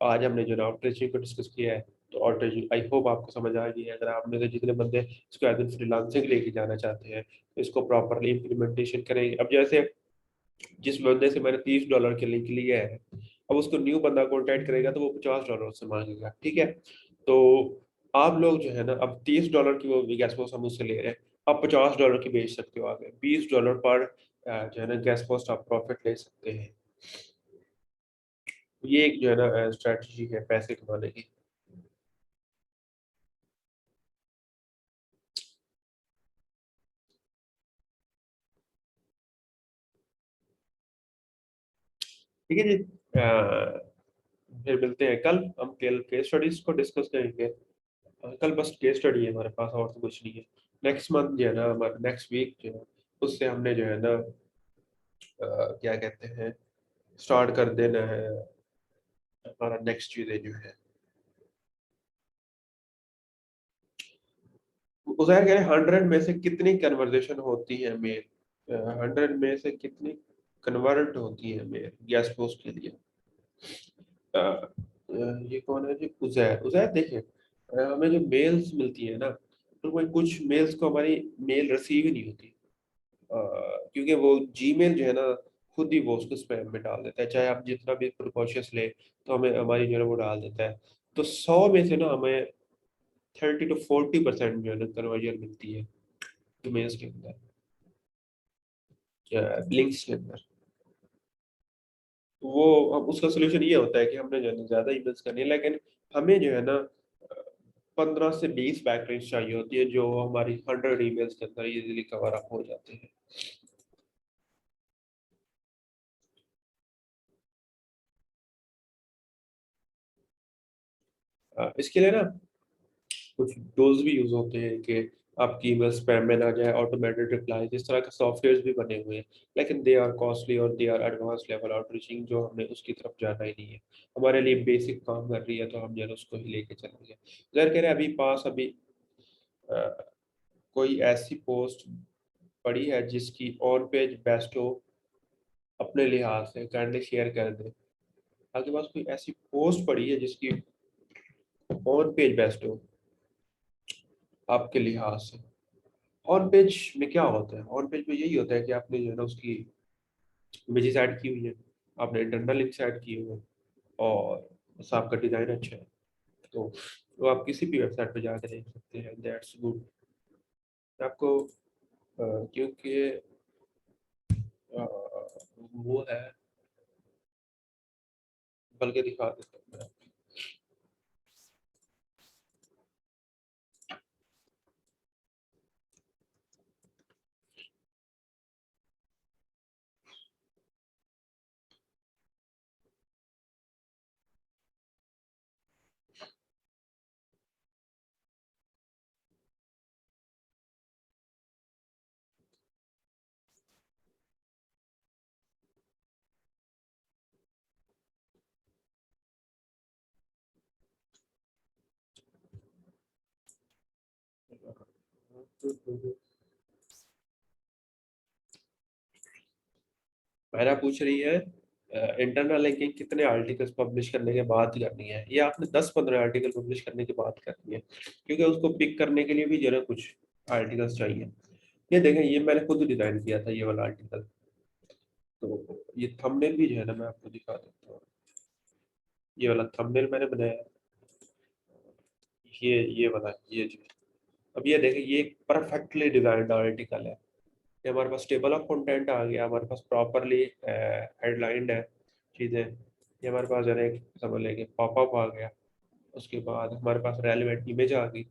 आज हमने जो ना आउटरीचिंग को डिस्कस किया है, तो आउटरीचिंग आई होप आपको समझ आ गई है। अगर आप में से जितने बंदे इसको एज फ्रीलांसिंग लेके जाना चाहते हैं तो इसको प्रॉपरली इम्प्लीमेंटेशन करेंगे। अब जैसे जिस बंदे से मैंने $30 के लिंक लिया है, अब उसको न्यू बंदा कॉन्टैक्ट करेगा तो वो $50 से मांगेगा, ठीक है? तो आप लोग जो है ना अब $30 की वो गैस पोस्ट हम उससे ले रहे हैं, आप $50 की बेच सकते हो, आगे $20 पर जो है ना गैस पोस्ट आप प्रॉफिट ले सकते हैं। ये एक जो है ना स्ट्रेटजी है पैसे कमाने की। ठीक है जी। फिर मिलते हैं कल, हम कल केस स्टडीज को डिस्कस करेंगे। कल बस केस स्टडी है हमारे पास, और तो कुछ नहीं है। नेक्स्ट मंथ जो है ना हमारा नेक्स्ट वीक जो है उससे हमने जो है ना क्या कहते हैं स्टार्ट कर देना है हमारा नेक्स्ट चीजें जो है। उज़ैर कह रहे हैं 100 में से कितनी कन्वर्जेशन होती है मेल, 100 में से कितनी कन्वर्ट होती है मेल गैस पोस्ट के लिए। ये कौन है जी, उज़ैर। उज़ैर देखें, हमें जो मेल्स मिलती है ना, तो कोई कुछ मेल्स को हमारी मेल रिसीव ही नहीं होती, क्योंकि वो जीमेल जो है ना, खुद ही वो उसको स्पैम में डाल देता है, चाहे आप जितना भी प्रिकॉशंस ले, तो हमें हमारी जो है वो डाल देता है। तो 100 में से ना हमें 30 to 40% जो है ना कन्वर्जन मिलती है ईमेल्स के अंदर, लिंक्स के अंदर। वो अब उसका सोल्यूशन ये होता है कि हमने जो है ना ज़्यादा ईमेल्स करनी है, लेकिन हमें जो है ना 15 से 20 बैकलिंक्स चाहिए होती है, जो हमारी 100 ईमेल्स के अंदर इजीली कवर अप हो जाते हैं। इसके लिए ना कुछ टूल्स भी यूज होते हैं कि आपकी ईमेल स्पैम में ना जाए, ऑटोमेटेड रिप्लाई, इस तरह के सॉफ्टवेयर भी बने हुए हैं, लेकिन दे आर कॉस्टली और दे आर एडवांस लेवल आउटरीचिंग, जो हमें उसकी तरफ जाना ही नहीं है। हमारे लिए बेसिक काम कर रही है तो हम जो है उसको ही लेके चलेंगे। जर कह रहे हैं अभी पास अभी अ, कोई ऐसी पोस्ट पड़ी है जिसकी ऑन पेज बेस्ट हो, अपने लिहाज से काइंडली शेयर कर दे। आपके पास कोई ऐसी पोस्ट पड़ी है जिसकी ऑन पेज बेस्ट हो आपके लिहाज से? ऑन पेज में क्या होता है? ऑन पेज में यही होता है कि आपने जो है ना उसकी इमेजेस ऐड की हुई है, आपने इंटरनल लिंक्स ऐड किए हुए हैं, और बस आपका डिज़ाइन अच्छा है, तो आप किसी भी वेबसाइट पे जाकर देख सकते हैं। That's good. आपको क्योंकि अ, वो है, बल्कि दिखा देता हूँ मैं। मेरा पूछ रही है इंटरनल लिंकिंग कितने आर्टिकल्स पब्लिश करने के बाद करनी है? ये आपने 10-15 आर्टिकल पब्लिश करने के बाद करनी है, क्योंकि उसको पिक करने के लिए भी जरा कुछ आर्टिकल्स चाहिए। ये देखें, ये मैंने खुद डिजाइन किया था ये वाला आर्टिकल, तो ये थंबनेल भी जो है ना मैं आपको दिखा देता हूँ। ये वाला थंबनेल मैंने बनाया है, ये वाला, ये जो, अब ये देखें, ये एक परफेक्टली डिजाइंड आर्टिकल है। ये हमारे पास टेबल ऑफ कंटेंट आ गया, हमारे पास प्रॉपरली हेडलाइंड है चीज़ें, ये हमारे पास जरा एक समझ लेंगे पॉपअप आ गया, उसके बाद हमारे पास रेलिवेंट इमेज आ गई,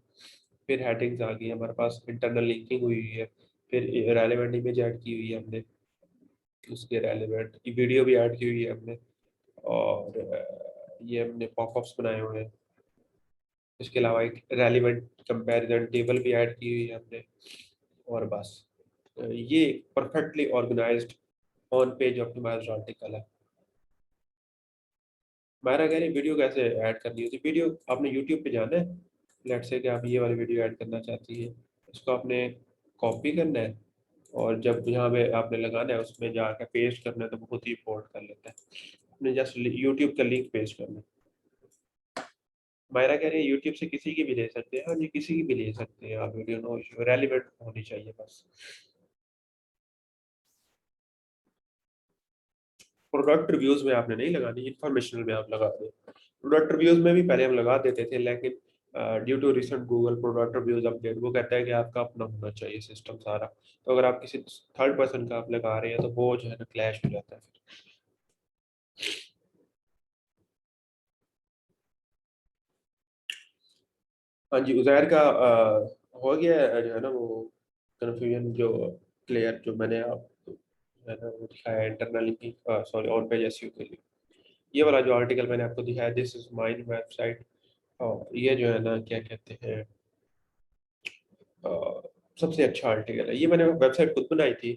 फिर हेडिंग्स आ गई, हमारे पास इंटरनल लिंकिंग हुई हुई है, फिर रेलिवेंट इमेज ऐड की हुई है हमने, उसके रेलिवेंट वीडियो भी ऐड की हुई है हमने, और ये हमने पॉपअप्स बनाए हुए हैं। इसके अलावा एक रेलिवेंट कंपैरिजन टेबल भी ऐड की हुई है हमने, और बस ये perfectly organised on page optimised article है। मेरा कह रही वीडियो कैसे ऐड करनी होती है? वीडियो आपने यूट्यूब पे जाना है, लेट्स से कि आप ये वाली वीडियो ऐड करना चाहती है, इसको आपने कॉपी करना है, और जब यहाँ पे आपने लगाना है उसमें जाकर पेस्ट करना है, तो बहुत ही इम्पोर्ट कर लेता है। आपने जस्ट यूट्यूब का लिंक पेस्ट करना है। मायरा कह रही है यूट्यूब से किसी की भी ले सकते हैं। हाँ जी, किसी की भी ले सकते हैं आप वीडियो, नो इशू, रेलिवेंट होनी चाहिए बस। प्रोडक्ट रिव्यूज में आपने नहीं लगानी, इंफॉर्मेशनल में आप लगा दें। प्रोडक्ट रिव्यूज में भी पहले हम लगा देते थे, लेकिन due to recent Google product reviews update, वो कहता है कि आपका अपना होना चाहिए सिस्टम सारा, तो अगर आप किसी थर्ड पर्सन का आप लगा रहे हैं तो वो जो है ना क्लैश हो जाता है फिर। हाँ जी, उजैर का हो गया है जो है ना वो कन्फ्यूजन, जो क्लियर, जो मैंने आप जो है ना वो दिखाया इंटरनली की, सॉरी ऑन पेज एसईओ के लिए। ये वाला जो आर्टिकल मैंने आपको दिखाया, दिस इज माइन वेबसाइट, और ये जो है ना क्या कहते हैं, अ, सबसे अच्छा आर्टिकल है। ये मैंने वेबसाइट खुद बनाई थी,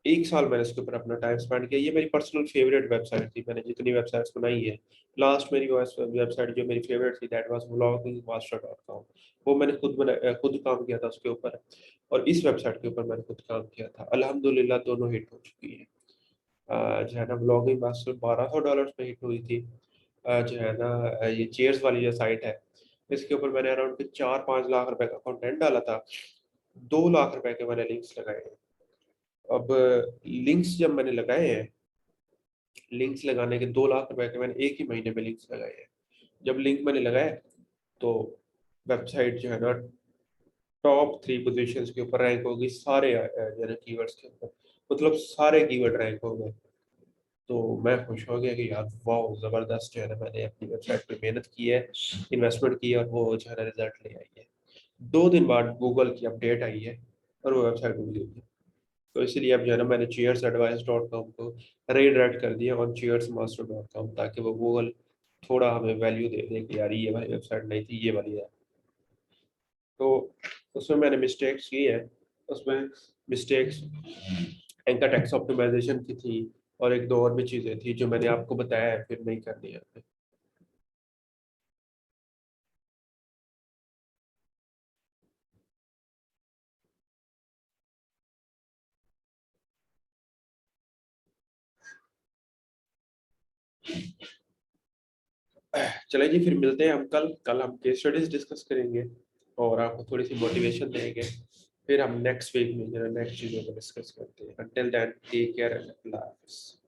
1 साल मैंने इसके ऊपर अपना टाइम स्पेंड किया। ये मेरी पर्सनल फेवरेट वेबसाइट थी, मैंने जितनी वेबसाइट्स बनाई है। लास्ट मेरी वेबसाइट जो मेरी फेवरेट थी दैट वाज vloggingmaster.com। वो मैंने खुद काम किया था उसके ऊपर, और इस वेबसाइट के ऊपर मैंने खुद काम किया था। अल्हम्दुलिल्लाह दोनों हिट हो चुकी है। जो है ना व्लॉगिंग मास्टर $1200 में हिट हुई थी। जो है ना ये चेयर्स वाली जो साइट है, इसके ऊपर मैंने अराउंड 4-5 लाख रुपए का कंटेंट डाला था। 2 लाख रुपए के मैंने लिंक्स लगाए हैं। अब लिंक्स जब मैंने लगाए हैं, लिंक्स लगाने के 2 लाख रुपए के मैंने एक ही महीने में लिंक्स लगाए हैं। जब लिंक मैंने लगाए तो वेबसाइट जो है ना टॉप 3 पोजीशंस के ऊपर रैंक होगी, सारे जो है ना कीवर्ड्स के ऊपर, मतलब सारे कीवर्ड रैंक हो गए। तो मैं खुश हो गया कि यार वाह जबरदस्त, जो है ना मैंने अपनी वेबसाइट पे मेहनत की है, इन्वेस्टमेंट की है, और वो जो है ना रिजल्ट ले आई है। 2 दिन बाद गूगल की अपडेट आई है और वो वेबसाइट डूब गई थी। तो इसीलिए अब जो है ना मैंने cheersadvice.com को रीडायरेक्ट कर दिया ऑन cheersmaster.com, ताकि वो गूगल थोड़ा हमें वैल्यू दे दे कि यार ये वाली वेबसाइट नहीं थी, ये वाली है। तो उसमें मैंने मिस्टेक्स की है। उसमें मिस्टेक्स एंकर टेक्स्ट ऑप्टिमाइजेशन की थी, और एक दो और भी चीज़ें थी जो मैंने आपको बताया है, फिर नहीं करनी है। चलिए जी, फिर मिलते हैं हम कल। कल हम केस स्टडीज डिस्कस करेंगे और आपको थोड़ी सी मोटिवेशन देंगे। फिर हम नेक्स्ट वीक में जो है नेक्स्ट चीज़ों को डिस्कस करते हैं। Until then take care and अल्लाह हाफिज़।